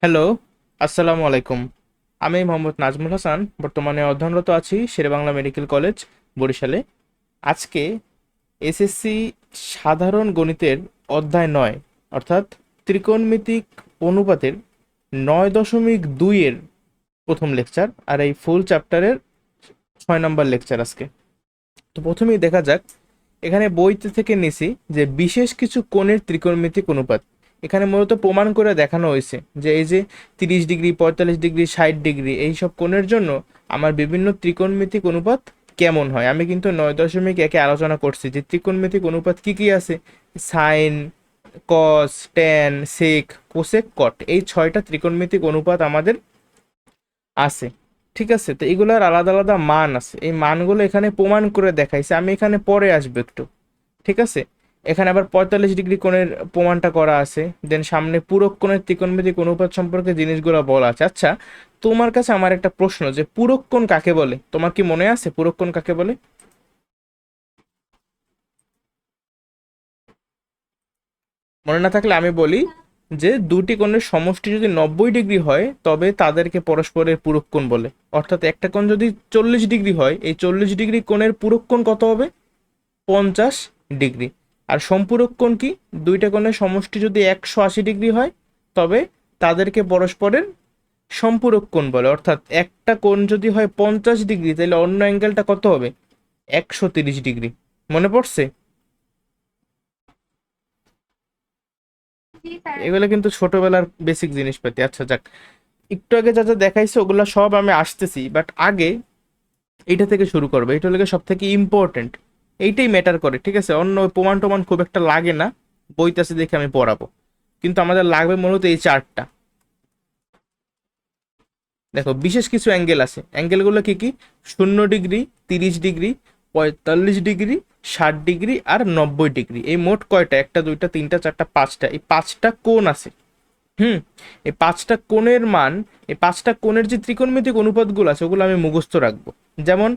Hello, আসসালামু আলাইকুম। আমি মোহাম্মদ নাজমুল হাসান, বর্তমানে অধ্যয়নরত আছি শেরেবাংলা মেডিকেল কলেজ, বরিশালে। আজকে এসএসসি সাধারণ গণিতের অধ্যায় ৯, অর্থাৎ ত্রিকোণমিতিক অনুপাতের ৯.২-এর প্রথম লেকচার, আর এই ফুল চ্যাপ্টারের ৬ নম্বর লেকচার আজকে। তো প্রথমেই দেখা যাক, এখানে বইতে থেকে নিছি যে বিশেষ কিছু কোণের ত্রিকোণমিতিক অনুপাত। এখানে মূলত প্রমাণ করে দেখানো হয়েছে যে এই যে 30 ডিগ্রি, 45 ডিগ্রি, 60 ডিগ্রি এইসব কোণের জন্য আমার বিভিন্ন ত্রিকোণমিতিক অনুপাত কেমন হয়। আমি কিন্তু ৯.১-এ আলোচনা করছি যে ত্রিকোণমিতিক অনুপাত কি কি আছে: সাইন, কস, ট্যান, সেক, কোসেক, কট, এই 6টা ত্রিকোণমিতিক অনুপাত আমাদের আছে। ঠিক আছে, তো এগুলোর আলাদা আলাদা মান আছে, এই মানগুলো এখানে প্রমাণ করে দেখাইছে, আমি এখানে পরে আসবো একটু। ঠিক আছে, এখানে আবার 45 ডিগ্রি কোণের প্রমাণটা করা আছে, দেন সামনে পূরক কোণের ত্রিকোণমিতিক অনুপাত সম্পর্কে জিনিসগুলো বলা আছে। আচ্ছা, তোমার কাছে আমার একটা প্রশ্ন, যে পূরক কোণ কাকে বলে? তোমার কি মনে আছে পূরক কোণ কাকে বলে? মনে না থাকলে আমি বলি যে দুটি কোণের সমষ্টি যদি 90 ডিগ্রি হয় তবে তাদেরকে পরস্পরের পূরক কোণ বলে। অর্থাৎ একটা কোণ যদি 40 ডিগ্রি হয়, এই 40 ডিগ্রি কোণের পূরক কোণ কত হবে? 50 ডিগ্রি। আর সম্পূরক কোণ কি? দুইটা কোণের সমষ্টি যদি 180 ডিগ্রি হয় তবে তাদেরকে পরস্পরের সম্পূরক কোণ বলে। অর্থাৎ একটা কোণ যদি হয় 50 ডিগ্রি, তাহলে অন্য অ্যাঙ্গেলটা কত হবে? 130 ডিগ্রি। মনে পড়ছে? এগুলো কিন্তু ছোটবেলার বেসিক জিনিসপাতি। আচ্ছা যাক, একটু আগে যা যা দেখাইছে ওগুলো সব আমি আসতেছি, বাট আগে এইটা থেকে শুরু করবো। এইটা হলো সব থেকে ইম্পর্টেন্ট, এইটাই ম্যাটার করে। ঠিক আছে, অন্য প্রমাণ টমান খুব একটা লাগে না, বইতাছে দেখে আমি পড়াবো, কিন্তু আমাদের লাগবে মূলত এই চারটা। দেখো, বিশেষ কিছু অ্যাঙ্গেল আছে, অ্যাঙ্গেলগুলো কি কি: 0 ডিগ্রি, 30 ডিগ্রি, 45 ডিগ্রি, 60 ডিগ্রি আর 90 ডিগ্রি। এই মোট কয়টা? একটা, দুইটা, তিনটা, চারটা, পাঁচটা। এই পাঁচটা কোণ আছে। হুম, এই পাঁচটা কোণের মান, এই পাঁচটা কোণের যে ত্রিকোণমিতিক অনুপাতগুলো আছে ওগুলো আমি মুখস্থ রাখবো। যেমন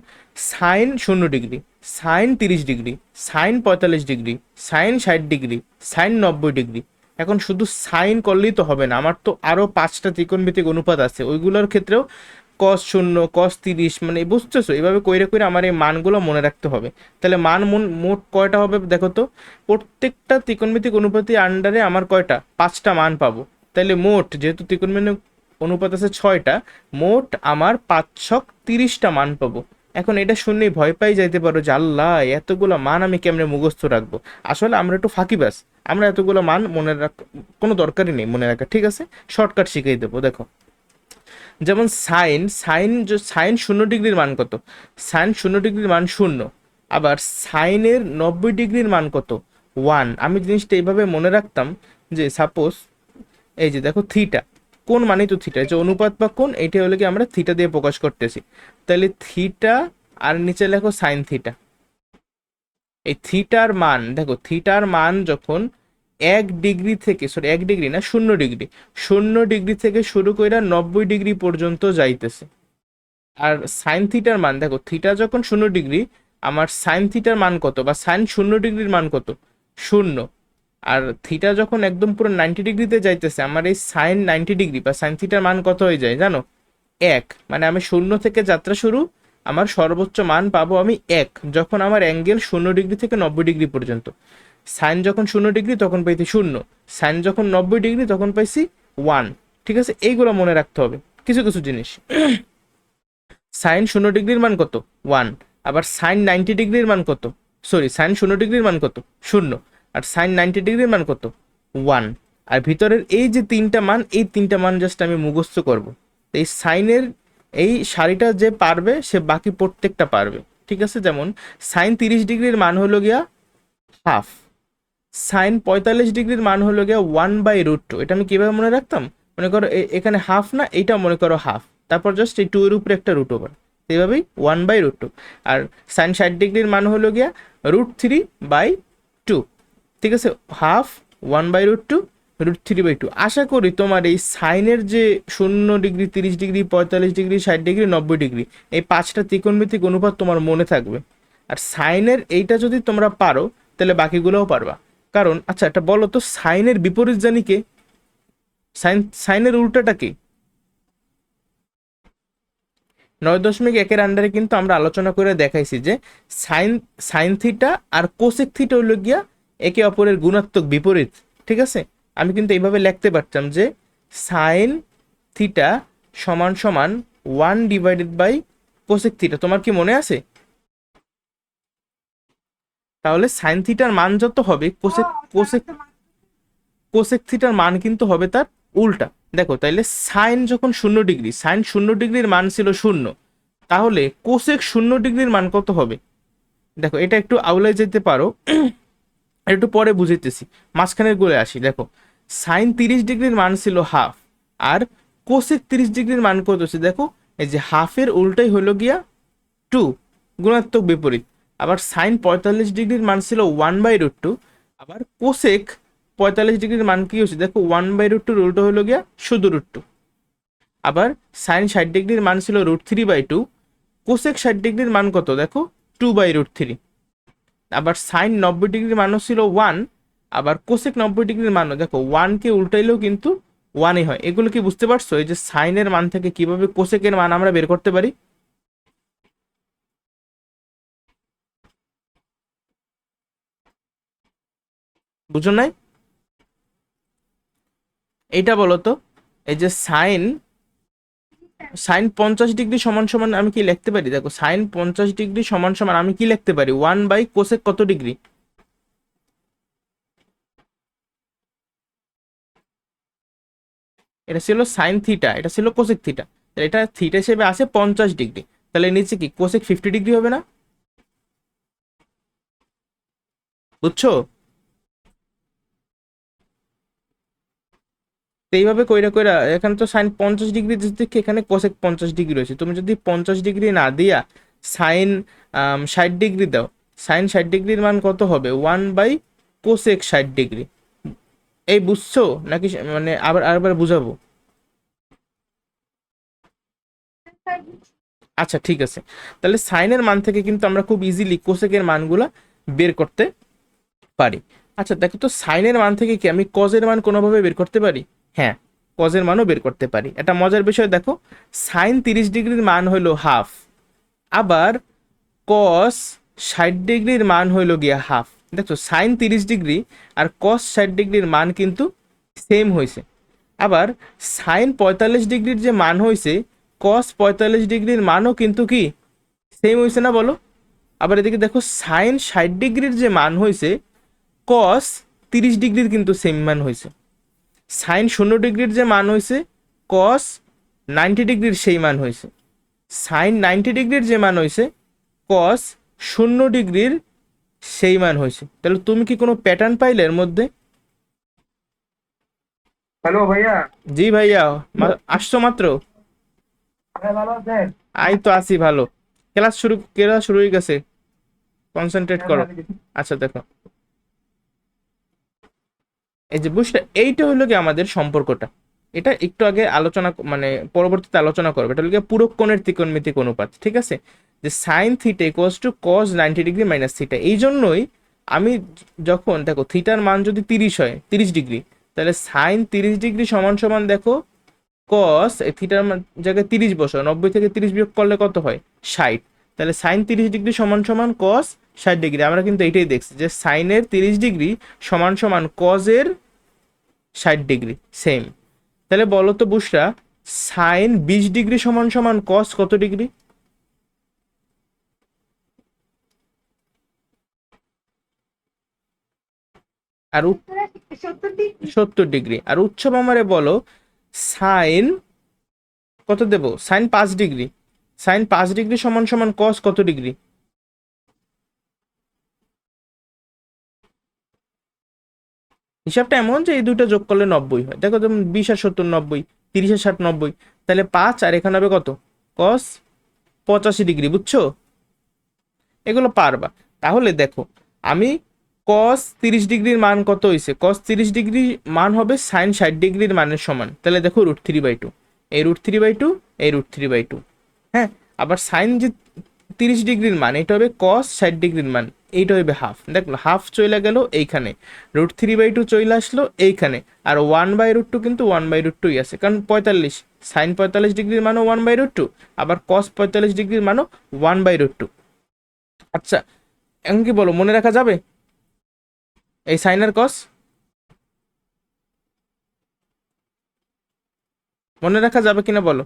sine 0 degree, sine 30 degree, sine 45 degree, sine 60 degree, sine 90 degree. এখন শুধু সাইন করলেই তো হবে না, আমার তো আরো পাঁচটা ত্রিকোণমিতিক অনুপাত আছে, ওইগুলোর ক্ষেত্রেও cos 0, cos 30, মানে বুঝতেছো? এইভাবে কইরে কইরে আমার এই মানগুলো মনে রাখতে হবে। তাহলে মোট কয়টা হবে দেখো তো? প্রত্যেকটা ত্রিকোণমিতিক অনুপাতের আন্ডারে আমার কয়টা? পাঁচটা মান পাবো। তাহলে মোট, যেহেতু ত্রিকোণমিতিক অনুপাত আছে 6টা, মোট আমার 530টা মান পাবো। এখন এটা শুনলেই ভয় পাই যাইতে পারো যে আল্লাহ, এতগুলো মান আমি কেমনে মুখস্থ রাখবো। আসলে আমরা একটু ফাঁকিবাজ, আমরা এতগুলো মান মনে রাখ কোনো দরকারই নেই মনে রাখা। ঠিক আছে, শর্টকাট শিখিয়ে দেবো। দেখো, যেমন সাইন 0 ডিগ্রির মান কত? সাইন 0 ডিগ্রির মান 0। আবার সাইনের 90 ডিগ্রির মান কত? 1। আমি জিনিসটা এইভাবে মনে রাখতাম যে সাপোজ এই যে দেখো থিটা, কোন মানেই তো থিটা, যে অনুপাত বা কোন, এইটা হলে কি আমরা থিটা দিয়ে প্রকাশ করতেছি। তাহলে থিটা, আর নিচে লেখো সাইন থিটা। এই থিটার মান দেখো, থিটার মান যখন 1 ডিগ্রি থেকে, সরি 1 ডিগ্রি না, 0 ডিগ্রি, 0 ডিগ্রি থেকে শুরু করে 90 ডিগ্রি পর্যন্ত যাইতেছে। আর সাইন থিটার মান দেখো, থিটা যখন 0 ডিগ্রি, আমার সাইন থিটার মান কত, বা সাইন 0 ডিগ্রির মান কত? 0। আর থিটা যখন একদম পুরো 90 ডিগ্রিতে যাইতেছে, আমার এই সাইন 90 ডিগ্রি বা সাইন থিটার মান কত হয়ে যায় জানো? 1। মানে আমি 0 থেকে যাত্রা শুরু, আমার সর্বোচ্চ মান পাবো আমি 1 যখন আমার অ্যাঙ্গেল 0 ডিগ্রি থেকে 90 ডিগ্রি পর্যন্ত। সাইন যখন 0 ডিগ্রি তখন পাইছি 0, সাইন যখন 90 ডিগ্রি তখন পাইছি 1। ঠিক আছে, এইগুলো মনে রাখতে হবে কিছু কিছু জিনিস। সাইন 0 ডিগ্রির মান কত? 1। আবার সাইন 90 ডিগ্রির মান কত? সরি, সাইন 0 ডিগ্রির মান কত? 0। আর সাইন 90 ডিগ্রির মান কত? 1। আর ভিতরের এই যে তিনটা মান, এই তিনটা মান জাস্ট আমি মুখস্থ করব। এই সাইনের এই সারিটা যে পারবে সে বাকি প্রত্যেকটা পারবে। ঠিক আছে, যেমন সাইন 30 ডিগ্রির মান হলো গিয়া হাফ, সাইন 45 ডিগ্রির মান হলো গিয়া 1/√2। এটা আমি কিভাবে মনে রাখতাম? মনে করো এখানে হাফ না, এইটা মনে করো হাফ, তারপর জাস্ট এই 2 এর উপরে একটা রুট ওভার, এইভাবেই 1/√2। আর সাইন 60 ডিগ্রির মান হলো গিয়া √3/2। ঠিক আছে, হাফ, 1/√2, √3/2। আশা করি তোমার এই সাইনের যে 0 degree, 30 degree, 45 degree, 60 degree, 90 degree, এই পাঁচটা ত্রিকোণমিতিক অনুপাত তোমার মনে থাকবে। আর সাইনের এইটা যদি তোমরা পারো তাহলে বাকিগুলোও পারবা। কারণ আচ্ছা, এটা বলো তো, সাইনের বিপরীত জানি কে? সাইনের উল্টাটা কি? 9.1-এর আন্ডারে কিন্তু আমরা আলোচনা করে দেখাইছি যে সাইন সাইন থিটা আর কোসেক থিটা হইল গিয়া একে অপরের গুণাত্মক বিপরীত। ঠিক আছে, আমি কিন্তু এইভাবে লিখতে পারতাম যে সাইন থিটা সমান সমান 1/বাই কোসেক থিটা। তোমার কি মনে আছে? তাহলে সাইন থিটার মান যত হবে কোসেক কোসেক কোসেক থিটার মান কিন্তু হবে তার উল্টা। দেখো তাইলে সাইন যখন 0 ডিগ্রি, সাইন 0 ডিগ্রির মান ছিল 0, তাহলে কোসেক 0 ডিগ্রির মান কত হবে? দেখো এটা একটু আউলাই যেতে পারো, একটু পরে বুঝাইতেছি, মাঝখানের গোলে আসি। দেখো সাইন 30 ডিগ্রির মান ছিল হাফ, আর কোসেক 30 ডিগ্রির মান কত হচ্ছে? দেখো এই যে হাফের উল্টাই হলো গিয়া 2, গুণাত্মক বিপরীত। আবার সাইন 45 ডিগ্রির মান ছিল 1/√2, আবার কোসেক 45 ডিগ্রির মান কি হচ্ছে? দেখো 1/√2 উল্টো হলো গিয়া শুধু √2। আবার সাইন 60 ডিগ্রির মান ছিল √3/2, কোসেক 60 ডিগ্রির মান কত? দেখো 2/√3। আবার সাইন 90 ডিগ্রির মানও ছিল 1, আবার কোসেক 90 ডিগ্রির মানও দেখো 1কে উল্টাইলেও কিন্তু 1ই হয়। এগুলো কি বুঝতে পারছো? এই যে সাইনের মান থেকে কিভাবে কোসেকের মান আমরা বের করতে পারি? বুঝো নাই? এইটা বলো তো, এই যে সাইন সাইন 50 ডিগ্রি সমান সমান আমি কি লিখতে পারি? দেখো সাইন 50 ডিগ্রি সমান সমান আমি কি লিখতে পারি? 1/কোসেক কত ডিগ্রি? এটা ছিল সাইন থিটা, এটা ছিল কোসেক থিটা, তাহলে এটা থিটা হিসেবে আছে 50 ডিগ্রি, তাহলে নিচে কি কোসেক 50 ডিগ্রি হবে না? বুঝছো? তো এইভাবে কইরা কইরা এখানে তো সাইন 50 ডিগ্রি দিকে, এখানে কোসেক 50 ডিগ্রি রয়েছে। তুমি যদি 50 ডিগ্রি না দিয়া সাইন 60 ডিগ্রি দাও, সাইন 60 ডিগ্রির মান কত হবে? 1/কোসেক 60 ডিগ্রি। এই বুঝছো নাকি? মানে আবার আরেকবার বুঝাবো? আচ্ছা ঠিক আছে, তাহলে সাইনের মান থেকে কিন্তু আমরা খুব ইজিলি কোসেকের মানগুলা বের করতে পারি। আচ্ছা দেখো তো, সাইনের মান থেকে কি আমি কজের মান কোনোভাবে বের করতে পারি? হ্যাঁ, কজের মানও বের করতে পারি। এটা মজার বিষয়, দেখো সাইন 30 ডিগ্রির মান হইলো হাফ, আবার কস 60 ডিগ্রির মান হইলো গিয়া হাফ। দেখো সাইন 30 ডিগ্রি আর কস 60 ডিগ্রির মান কিন্তু সেম হয়েছে। আবার সাইন 45 ডিগ্রির যে মান হয়েছে, কস 45 ডিগ্রির মানও কিন্তু কি সেম হয়েছে না, বলো? আবার এদিকে দেখো সাইন 60 ডিগ্রির যে মান হয়েছে, কস 30 ডিগ্রির কিন্তু সেম মান হয়েছে। সাইন 0 ডিগ্রির যে মান হয়েছে, কস 90 ডিগ্রির সেই মান হয়েছে। সাইন 90 ডিগ্রির যে মান হয়েছে, কস 0 ডিগ্রির সেই মান হয়েছে। তাহলে তুমি কি কোনো প্যাটার্ন পাইলে এর মধ্যে? হ্যালো ভাইয়া। জি ভাইয়া, আসছো মাত্র? ভালো আছেন? আই তো আছি ভালো। ক্লাস শুরু হয়ে গেছে, কনসেন্ট্রেট হ্যাঁ করো। ভাই, আমি দেখি। আচ্ছা দেখো, এই যে বুঝলে এইটা হলো কি আমাদের সম্পর্কটা, এটা একটু আগে আলোচনা মানে পরবর্তীতে আলোচনা করবে। এটা হলো গিয়ে পূরক কোণের ত্রিকোণমিতিক অনুপাত। ঠিক আছে, যে sine theta equals to cos 90 degree minus theta. এই জন্যই আমি যখন দেখো থিটার মান যদি 30 হয়, 30 ডিগ্রি, তাহলে সাইন 30 ডিগ্রি সমান সমান দেখো কস থিটার জায়গায় 30 বসো, 90 থেকে 30 বিয়োগ করলে কত হয়? 60। তাহলে সাইন 30 ডিগ্রি সমান সমান কস 60 ডিগ্রি। আমরা কিন্তু এইটাই দেখছি যে সাইনের 30 ডিগ্রি সমান সমান কজের 60 ডিগ্রি সেম। তাহলে বলো তো বুসরা, সাইন 20 ডিগ্রি সমান সমান কস কত ডিগ্রি? আর 70 ডিগ্রি। আর উৎসব আমারে বলো সাইন কত দেব? Sine 5 degree. সাইন 5 ডিগ্রি সমান সমান কস কত ডিগ্রি? হিসাবটা এমন যে এই দুটো যোগ করলে 90 হয়। দেখো যেমন 20 আর 70 90, 30 আর 60 90, তাহলে 5 আর এখানে হবে কত? কস 85 ডিগ্রি। বুঝছো? এগুলো পারবা। তাহলে দেখো আমি কস 30 ডিগ্রির মান কত হয়েছে? কস 30 ডিগ্রি মান হবে সাইন 60 ডিগ্রির মানের সমান। তাহলে দেখো √3/2, এই √3/2, এই √3/2। হ্যাঁ, আবার সাইন যে 30 ডিগ্রির মান, এটা হবে কস 60 ডিগ্রির মান, এইটা হইবে হাফ। দেখলো হাফ চলে গেল এইখানে, √3/2 চলে আসলো এইখানে, আর 1/√2 কিন্তু 1/√2 আছে, কারণ 45 সাইন 45 ডিগ্রির মানও 1/√2, আবার কস 45 ডিগ্রির মানও 1/√2। আচ্ছা এখন কি বলো, মনে রাখা যাবে এই সাইন আর কস? মনে রাখা যাবে কিনা বলো?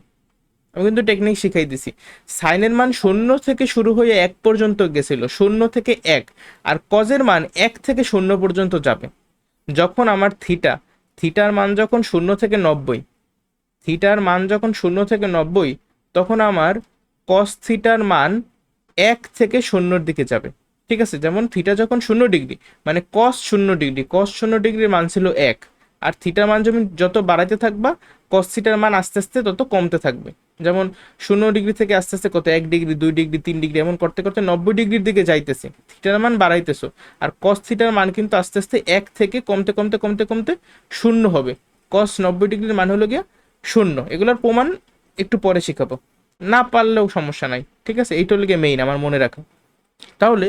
আমি কিন্তু টেকনিক শিখাই দিছি। সাইনের মান 0 থেকে শুরু হয়ে 1 পর্যন্ত গেছিল, 0 থেকে 1, আর কজের মান 1 থেকে 0 পর্যন্ত যাবে। যখন আমার থিটার মান যখন 0 থেকে 90, থিটার মান যখন 0 থেকে 90, তখন আমার কস থিটার মান 1 থেকে 0-র দিকে যাবে। ঠিক আছে, যেমন থিটা যখন 0 ডিগ্রি, মানে কস 0 ডিগ্রি, কস 0 ডিগ্রির মান ছিল 1, আর থিটার মান যত বাড়াইতে থাকবা কস থিটার মান আস্তে আস্তে তত কমতে থাকবে। যেমন 0 ডিগ্রি থেকে আস্তে আস্তে কত 1 ডিগ্রি, 2 ডিগ্রি, 3 ডিগ্রি, এমন করতে করতে 90 ডিগ্রির দিকে যাইতেছে, থিটার মান বাড়াইতেছো, আর কস থিটার মান কিন্তু আস্তে আস্তে 1 থেকে কমতে কমতে কমতে কমতে 0 হবে। কস 90 ডিগ্রির মান হলো গিয়া 0। এগুলোর প্রমাণ একটু পরে শিখাবো, না পারলেও সমস্যা নাই। ঠিক আছে, এইটা হলো গিয়ে মেইন আমার মনে রাখা। তাহলে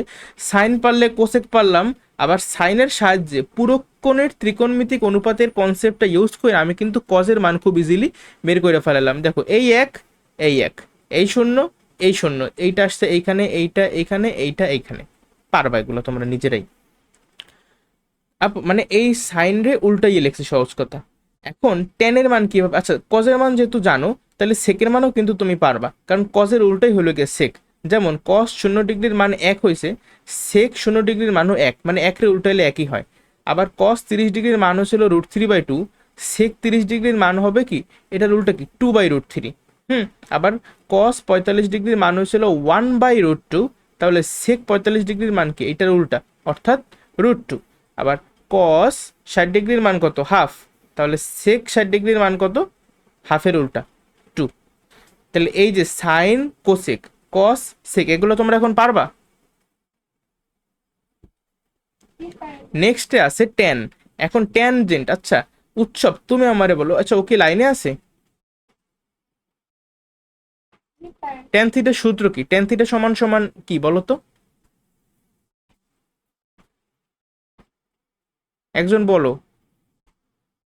সাইন পারলে কোসেক পারলাম, আবার সাইনের সাহায্যে পুরো কোণের ত্রিকোণমিতিক অনুপাতের কনসেপ্টটা ইউজ করে আমি কিন্তু কজের মান খুব ইজিলি বের করে ফেলালাম। দেখো এই 1, এই 1, এই 0, এই 0, এইটা আসছে এইখানে, এইটা এইখানে, এইটা এইখানে। পারবা এগুলো তোমরা নিজেরাই। মানে এই সাইন রে উল্টাইয়ে লেখছি, সহজ কথা। এখন টেনের মান কিভাবে, আচ্ছা কজের মান যেহেতু জানো, তাহলে সেকের মানও কিন্তু তুমি পারবা, কারণ কজের উল্টাই হলো গিয়ে সেক। যেমন কস 0 ডিগ্রির মান 1 হয়েছে, সেক 0 ডিগ্রির মানও 1, মানে 1 রে উল্টাইলে একই হয়। আবার কস 30 ডিগ্রির মান হচ্ছিল √3/2, সেক 30 ডিগ্রির মান হবে কি, এটার উল্টা কি 2/√3। আবার কস 45 ডিগ্রির মান হয়েছিল 1/√2, তাহলে সেক 45 ডিগ্রির মান কি, এটার উল্টা, অর্থাৎ √2। আবার কস 60 ডিগ্রির মান কত, হাফ, তাহলে সেক 60 ডিগ্রির মান কত, হাফের উল্টা 2। তাহলে এই যে সাইন, কোসেক, কস, সেক, এগুলো তোমরা এখন পারবা। নেক্সটে আছে ট্যান। এখন ট্যানজেন্ট, আচ্ছা উৎসব, তুমি আমারে বলো, আচ্ছা ওকে লাইনে আছে? ট্যান থিটার সূত্র কি? ট্যান থিটা সমান সমান কি বলো তো, একজন বলো।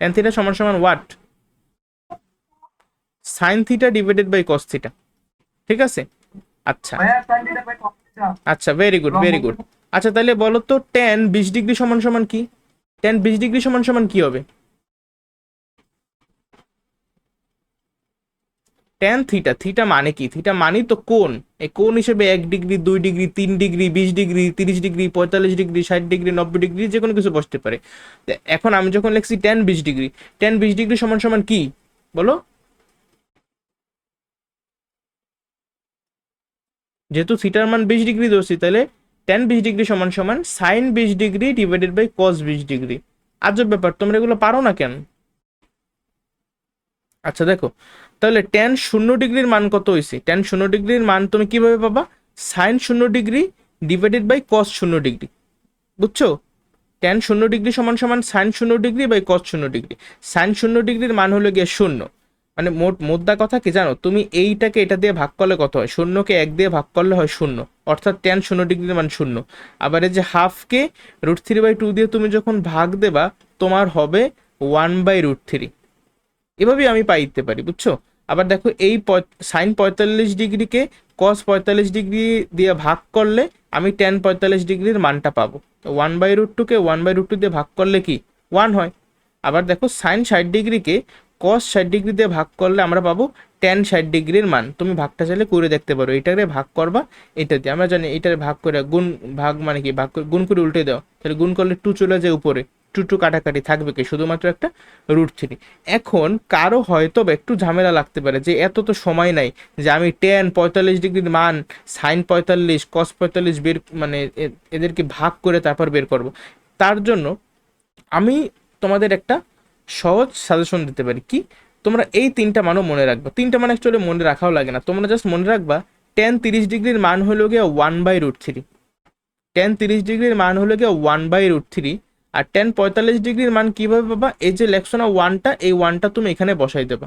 ট্যান থিটা সমান সমান what? Sine theta divided by cos theta. ঠিক আছে, আচ্ছা भैया sine theta by cos theta আচ্ছা, ভেরি গুড ভেরি গুড। আচ্ছা তাহলে বলো তো ট্যান 20 ডিগ্রি সমান সমান কি? ট্যান 20 ডিগ্রি সমান সমান কি হবে? ট্যান থিটা, থিটা মানে কি? থিটা মানে তো কোণ। এই কোণ হিসেবে 1 degree, 2 degree, 3 degree, 20 degree, 30 degree, 45 degree, 60 degree, 90 degree, যে কোনো কিছু বসতে পারে। তো এখন আমি যখন লিখছি ট্যান 20 ডিগ্রি, ট্যান 20 ডিগ্রি সমান সমান কি বলো? যেহেতু থিটার মান 20 ডিগ্রি ধরছি, তাহলে ট্যান 20 ডিগ্রি সমান সমান sine 20 degree divided by cos 20 degree. আজব ব্যাপার, তোমরা এগুলো পারো না কেন? আচ্ছা দেখো, তাহলে ট্যান 0 ডিগ্রির মান কত হয়েছে? ট্যান 0 ডিগ্রির মান তুমি কিভাবে পাবা? Sine 0 degree divided by cos 0 degree, বুঝছো? ট্যান 0 ডিগ্রি সমান সমান sine 0 degree by cos 0 degree. Sine 0 ডিগ্রির মান হলো গিয়ে 0, মানে মোদ্দা কথা কি জানো, তুমি এইটাকে এটা দিয়ে ভাগ করলে কত হয়? 0কে 1 দিয়ে ভাগ করলে হয় 0, অর্থাৎ ট্যান 0 ডিগ্রির মান 0। আবার এই যে হাফকে √3/2 দিয়ে তুমি যখন ভাগ দেবা, তোমার হবে 1/√3। এভাবেই আমি পাইতে পারি, বুঝছো? আবার দেখো এই সাইন 45 ডিগ্রিকে কস 45 ডিগ্রি দিয়ে ভাগ করলে আমি ট্যান 45 ডিগ্রির মানটা পাবো। 1/√2কে 1/√2 দিয়ে ভাগ করলে কি 1 হয়। আবার দেখো সাইন 60 ডিগ্রিকে কস 60 ডিগ্রি দিয়ে ভাগ করলে আমরা পাবো ট্যান 60 ডিগ্রির মান। তুমি ভাগটা চাইলে করে দেখতে পারো, এটাকে ভাগ করবা এটা দিয়ে, আমরা জানি এটার ভাগ করে গুণ, ভাগ মানে কি ভাগ করে গুণ করে উল্টে দাও, তাহলে গুণ করলে 2 চলে যায় উপরে, 2 কাটাকাটি থাকবে কি শুধুমাত্র একটা √3। এখন কারো হয়তো বা একটু ঝামেলা লাগতে পারে যে এত তো সময় নাই যে আমি ট্যান 45 ডিগ্রির মান, সাইন 45, কস 45 বের, মানে এদেরকে ভাগ করে তারপর বের করব। তার জন্য আমি তোমাদের একটা সহজ সাজেশন দিতে পারি কি, তোমরা এই 3টা মানও মনে রাখবা। 3টা মান অ্যাকচুয়ালি মনে রাখাও লাগে না, তোমরা জাস্ট মনে রাখবা ট্যান 30 ডিগ্রির মান হলো গিয়ে 1/√3। ট্যান 30 ডিগ্রির মান হলো গিয়ে 1/√3। আর ট্যান 45 ডিগ্রির মান কিভাবে পাবা? এই যে লেখছো না ওয়ানটা, এই ওয়ানটা তুমি এখানে বসাই দেবা।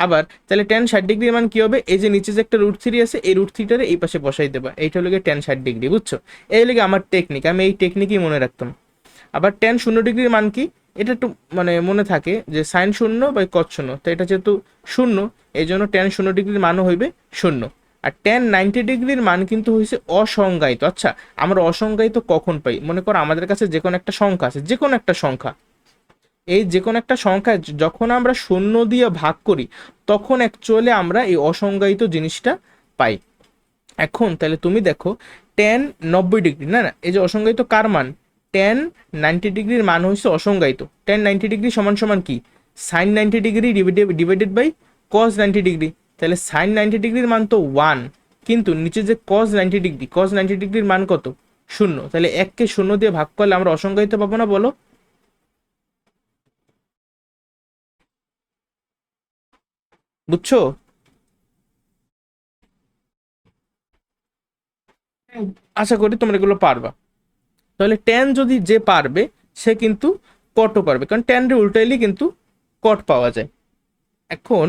আবার তাহলে ট্যান 60 ডিগ্রির মান কি হবে, এই যে নিচে যে একটা √3 আছে এই √3টারে এই পাশে বসাই দেবা, এইটা হলো গিয়ে ট্যান 60 ডিগ্রি, বুঝছো? এই হলো গিয়ে আমার টেকনিক, আমি এই টেকনিকই মনে রাখতাম। আবার ট্যান 0 ডিগ্রির মান কি, এটা একটু মানে মনে থাকে যে সাইন 0/cos 0, তো এটা যেহেতু 0 এই জন্য ট্যান 0 ডিগ্রির মানও হইবে 0। আর ট্যান 90 ডিগ্রির মান কিন্তু হয়েছে অসংজ্ঞায়িত। আচ্ছা, আমরা অসংজ্ঞায়িত কখন পাই? মনে করো আমাদের কাছে যে কোনো একটা সংখ্যা আছে, যে কোনো একটা সংখ্যা, এই যে কোনো একটা সংখ্যা যখন আমরা 0 দিয়ে ভাগ করি তখন অ্যাকচুয়ালি আমরা এই অসংজ্ঞায়িত জিনিসটা পাই। এখন তাহলে তুমি দেখো ট্যান 90 ডিগ্রি, না না, এই যে অসংজ্ঞায়িত কার মান, ট্যান 90 ডিগ্রির মান হচ্ছে অসংজ্ঞায়িত। ট্যান 90 ডিগ্রি সমান সমান কি, sine 90 degree divided by cos 90 degree. তাহলে সাইন 90 ডিগ্রির মান তো 1, কিন্তু নিচে যে কস 90 ডিগ্রির মান কত, 0। তাহলে 1কে 0 দিয়ে ভাগ করলে আমরা অসংজ্ঞায়িত পাবো না, বলো? বুঝছো? আশা করি তোমরা এগুলো পারবা। তাহলে ট্যান যদি যে পারবে সে কিন্তু কটও পারবে, কারণ ট্যান রে উল্টাইলে কিন্তু কট পাওয়া যায়। এখন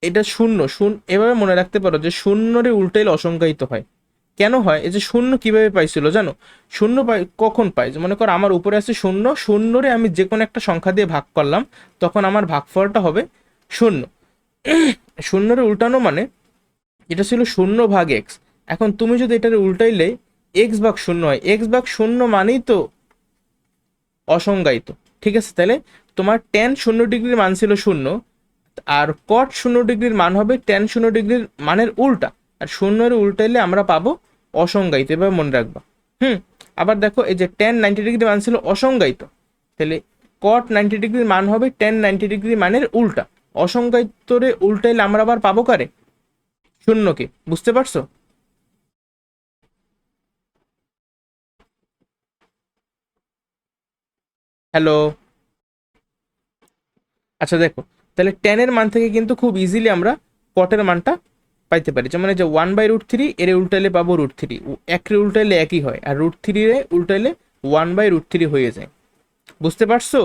এটা শূন্য শূন্য এভাবে মনে রাখতে পারো যে শূন্য রে উল্টাইলে অসংজ্ঞায়িত হয়। কেন হয়? এই যে শূন্য কিভাবে পাইছিল জানো? শূন্য পাই কখন পাই, যে মনে করো আমার উপরে আছে শূন্য, শূন্যরে আমি যে কোনো একটা সংখ্যা দিয়ে ভাগ করলাম, তখন আমার ভাগফলটা হবে শূন্য। শূন্যরে উল্টানো মানে এটা ছিল 0/x। এখন তুমি যদি এটারে উল্টাইলে x/0 হয়, x/0 মানেই তো অসংজ্ঞায়িত। ঠিক আছে, তাহলে তোমার ট্যান 0 ডিগ্রির মান ছিল 0, আর কট 0 ডিগ্রির মান হবে ট্যান 0 ডিগ্রির মানের উল্টা, আর 0-এর উল্টাইলে আমরা পাবো অসংজ্ঞায়িত, এভাবে মনে রাখবা। আবার দেখো এই যে ট্যান 90 ডিগ্রির মান ছিল অসংজ্ঞায়িত, তাহলে কট 90 ডিগ্রির মান হবে ট্যান 90 ডিগ্রি মানের উল্টা। অসংজ্ঞায়িতরে উল্টাইলে আমরা আবার পাবো কারে, শূন্যকে। বুঝতে পারছো? হ্যালো? আচ্ছা দেখো, তাহলে টেনের মান থেকে কিন্তু খুব ইজিলি আমরা কটের মানটা পাইতে পারি। যেমন এই যে 1/√3 এর উল্টাইলে পাবো √3, একের উল্টাইলে একই হয়, আর √3 এর উল্টাইলে 1/√3 হয়ে যায়। বুঝতে পারছো?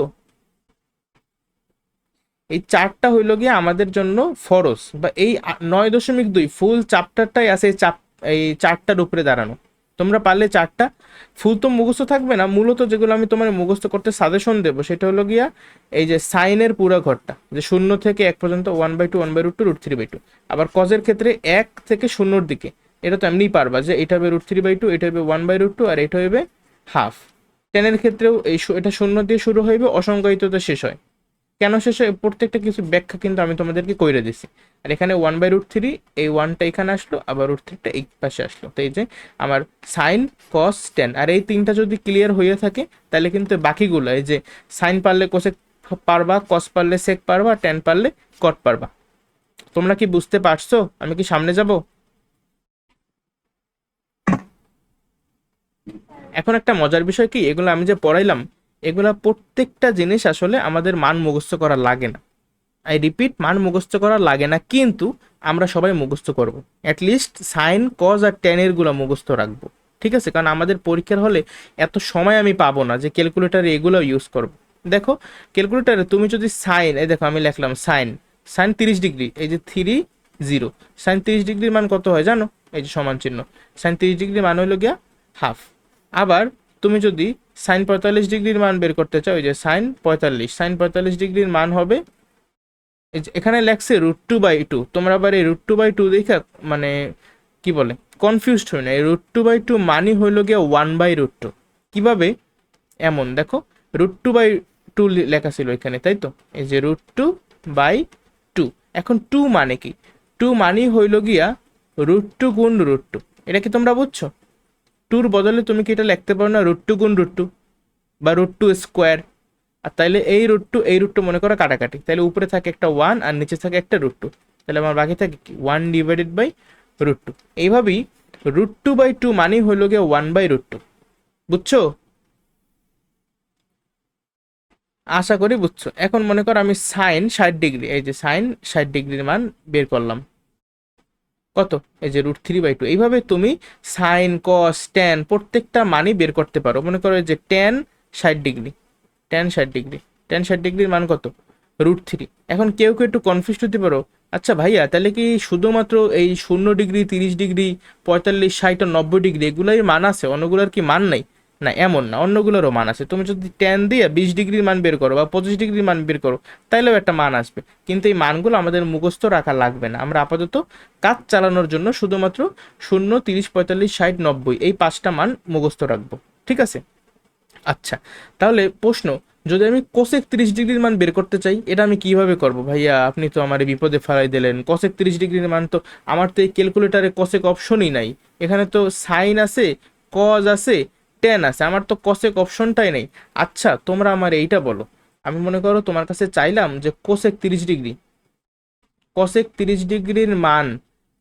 এই চারটা হইল গিয়ে আমাদের জন্য ফরজ, বা এই 9.2 ফুল চ্যাপ্টারটাই আছে এই চারটার উপরে দাঁড়ানো। তোমরা পারলে চারটা ফুল তো মুখস্থ থাকবে না, মূলত যেগুলো আমি তোমার মুখস্থ করতে সাজেশন দেবো সেটা হলো গিয়া এই যে সাইনের পুরো ঘরটা, যে 0 থেকে 1 পর্যন্ত 1/2 1/√2 √3/2। আবার কজের ক্ষেত্রে 1 থেকে 0-র দিকে, এটা তো এমনিই পারবা যে এটা হবে √3/2, এটা হবে 1/√2, আর এটা হবে হাফ। টেনের ক্ষেত্রেও এটা 0 দিয়ে শুরু হইবে, অসংজ্ঞায়িততে শেষ হয়। কেন শেষে প্রত্যেকটা কিছু ব্যাখ্যা কিন্তু আমি তোমাদেরকে কইরে দিছি। আর এখানে 1/√3, এই 1টা এখানে আসলো, আবার √3টা এই পাশে আসলো। তো এই যে আমার সাইন কস টেন, আর এই তিনটা যদি ক্লিয়ার হয়ে থাকে তাহলে কিন্তু বাকিগুলো, এই যে সাইন পারলে কোসেক পারবা, কস পারলে সেক পারবা, টেন পারলে কট পারবা। তোমরা কি বুঝতে পারছো? আমি কি সামনে যাব? এখন একটা মজার বিষয় কি, এগুলো আমি যে পড়াইলাম এগুলা প্রত্যেকটা জিনিস আসলে আমাদের মান মুখস্থ করা লাগে না। আই রিপিট, মান মুখস্থ করা লাগে না, কিন্তু আমরা সবাই মুখস্থ করব। অ্যাটলিস্ট সাইন কজ আর টেনের গুলো মুখস্থ রাখবো। ঠিক আছে, কারণ আমাদের পরীক্ষার হলে এত সময় আমি পাবো না যে ক্যালকুলেটারে এগুলো ইউজ করব। দেখো ক্যালকুলেটারে তুমি যদি সাইন, এই দেখো আমি লিখলাম সাইন, সাইন 30 ডিগ্রি, এই যে 30, সাইন 30 ডিগ্রির মান কত হয় জানো? এই যে সমান চিহ্ন, সাইন 30 ডিগ্রির মান হলো গিয়া হাফ। আবার তুমি যদি সাইন 45 ডিগ্রির মান বের করতে চাও, এই যে সাইন 45, সাইন 45 ডিগ্রির মান হবে, এখানে লেখছে √2/2। তোমরা আবার এই √2/2 দেখে মানে কি বলে কনফিউজড হই না। এই √2/2 মানি হইল গিয়ে 1/√2। কিভাবে? এমন দেখো, √2/2 লেখা ছিল এখানে, তাই তো? এই যে √2/2, এখন 2 মানে কি? 2 মানি হইল গিয়া √2 গুণ √2। এটা কি তোমরা বুঝছো? 2-র বদলে তুমি কি এটা লিখতে পারো না √2 গুণ √2 বা √2 স্কোয়ার? আর তাইলে এই √2 মনে করো কাটাকাটি, তাহলে উপরে থাকে একটা 1 আর নিচে থাকে একটা √2, তাহলে আমার বাকি থাকে কি 1/√2। এইভাবেই √2/2 মানে হইল গিয়ে 1/√2। বুঝছো? আশা করি বুঝছো। এখন মনে করো আমি সাইন 60 ডিগ্রি, এই যে সাইন 60 ডিগ্রির মান বের করলাম, কত? এই যে √3/2। এইভাবে তুমি সাইন কস ট্যান প্রত্যেকটা মানই বের করতে পারো। মনে করো যে tan 60 degree, tan 60 degree, tan 60 ডিগ্রির মান কত? √3। এখন কেউ কেউ একটু কনফিউজ হতে পারো, আচ্ছা ভাইয়া তাহলে কি শুধুমাত্র এই 0 ডিগ্রি, 30 ডিগ্রি, 45, 60 আর 90 ডিগ্রি এগুলোই মান আছে, অন্যগুলোর কি মান নাই? না, এমন না, অন্যগুলোরও মান আছে। তুমি যদি ট্যান দিয়ে 20 ডিগ্রির মান বের করো বা 25 ডিগ্রির মান বের করো, তাইলেও একটা মান আসবে। কিন্তু এই মানগুলো আমাদের মুখস্থ রাখা লাগবে না, আমরা আপাতত কাজ চালানোর জন্য শুধুমাত্র 0, 30, 45, 60, 90 এই 5টা মান মুখস্থ রাখবো। ঠিক আছে? আচ্ছা, তাহলে প্রশ্ন, যদি আমি কোসেক 30 ডিগ্রির মান বের করতে চাই, এটা আমি কিভাবে করব? ভাইয়া আপনি তো আমার বিপদে ফেলাই দিলেন, কোসেক 30 ডিগ্রির মান তো আমার তো এই ক্যালকুলেটারে কোসেক অপশনই নাই। এখানে তো সাইন আছে, কজ আছে, ট্যান আছে, আমার তো কোসেক অপশনটাই নেই। আচ্ছা, তোমরা আমার এইটা বলো, আমি মনে করো তোমার কাছে চাইলাম যে কোসেক 30 ডিগ্রির মান,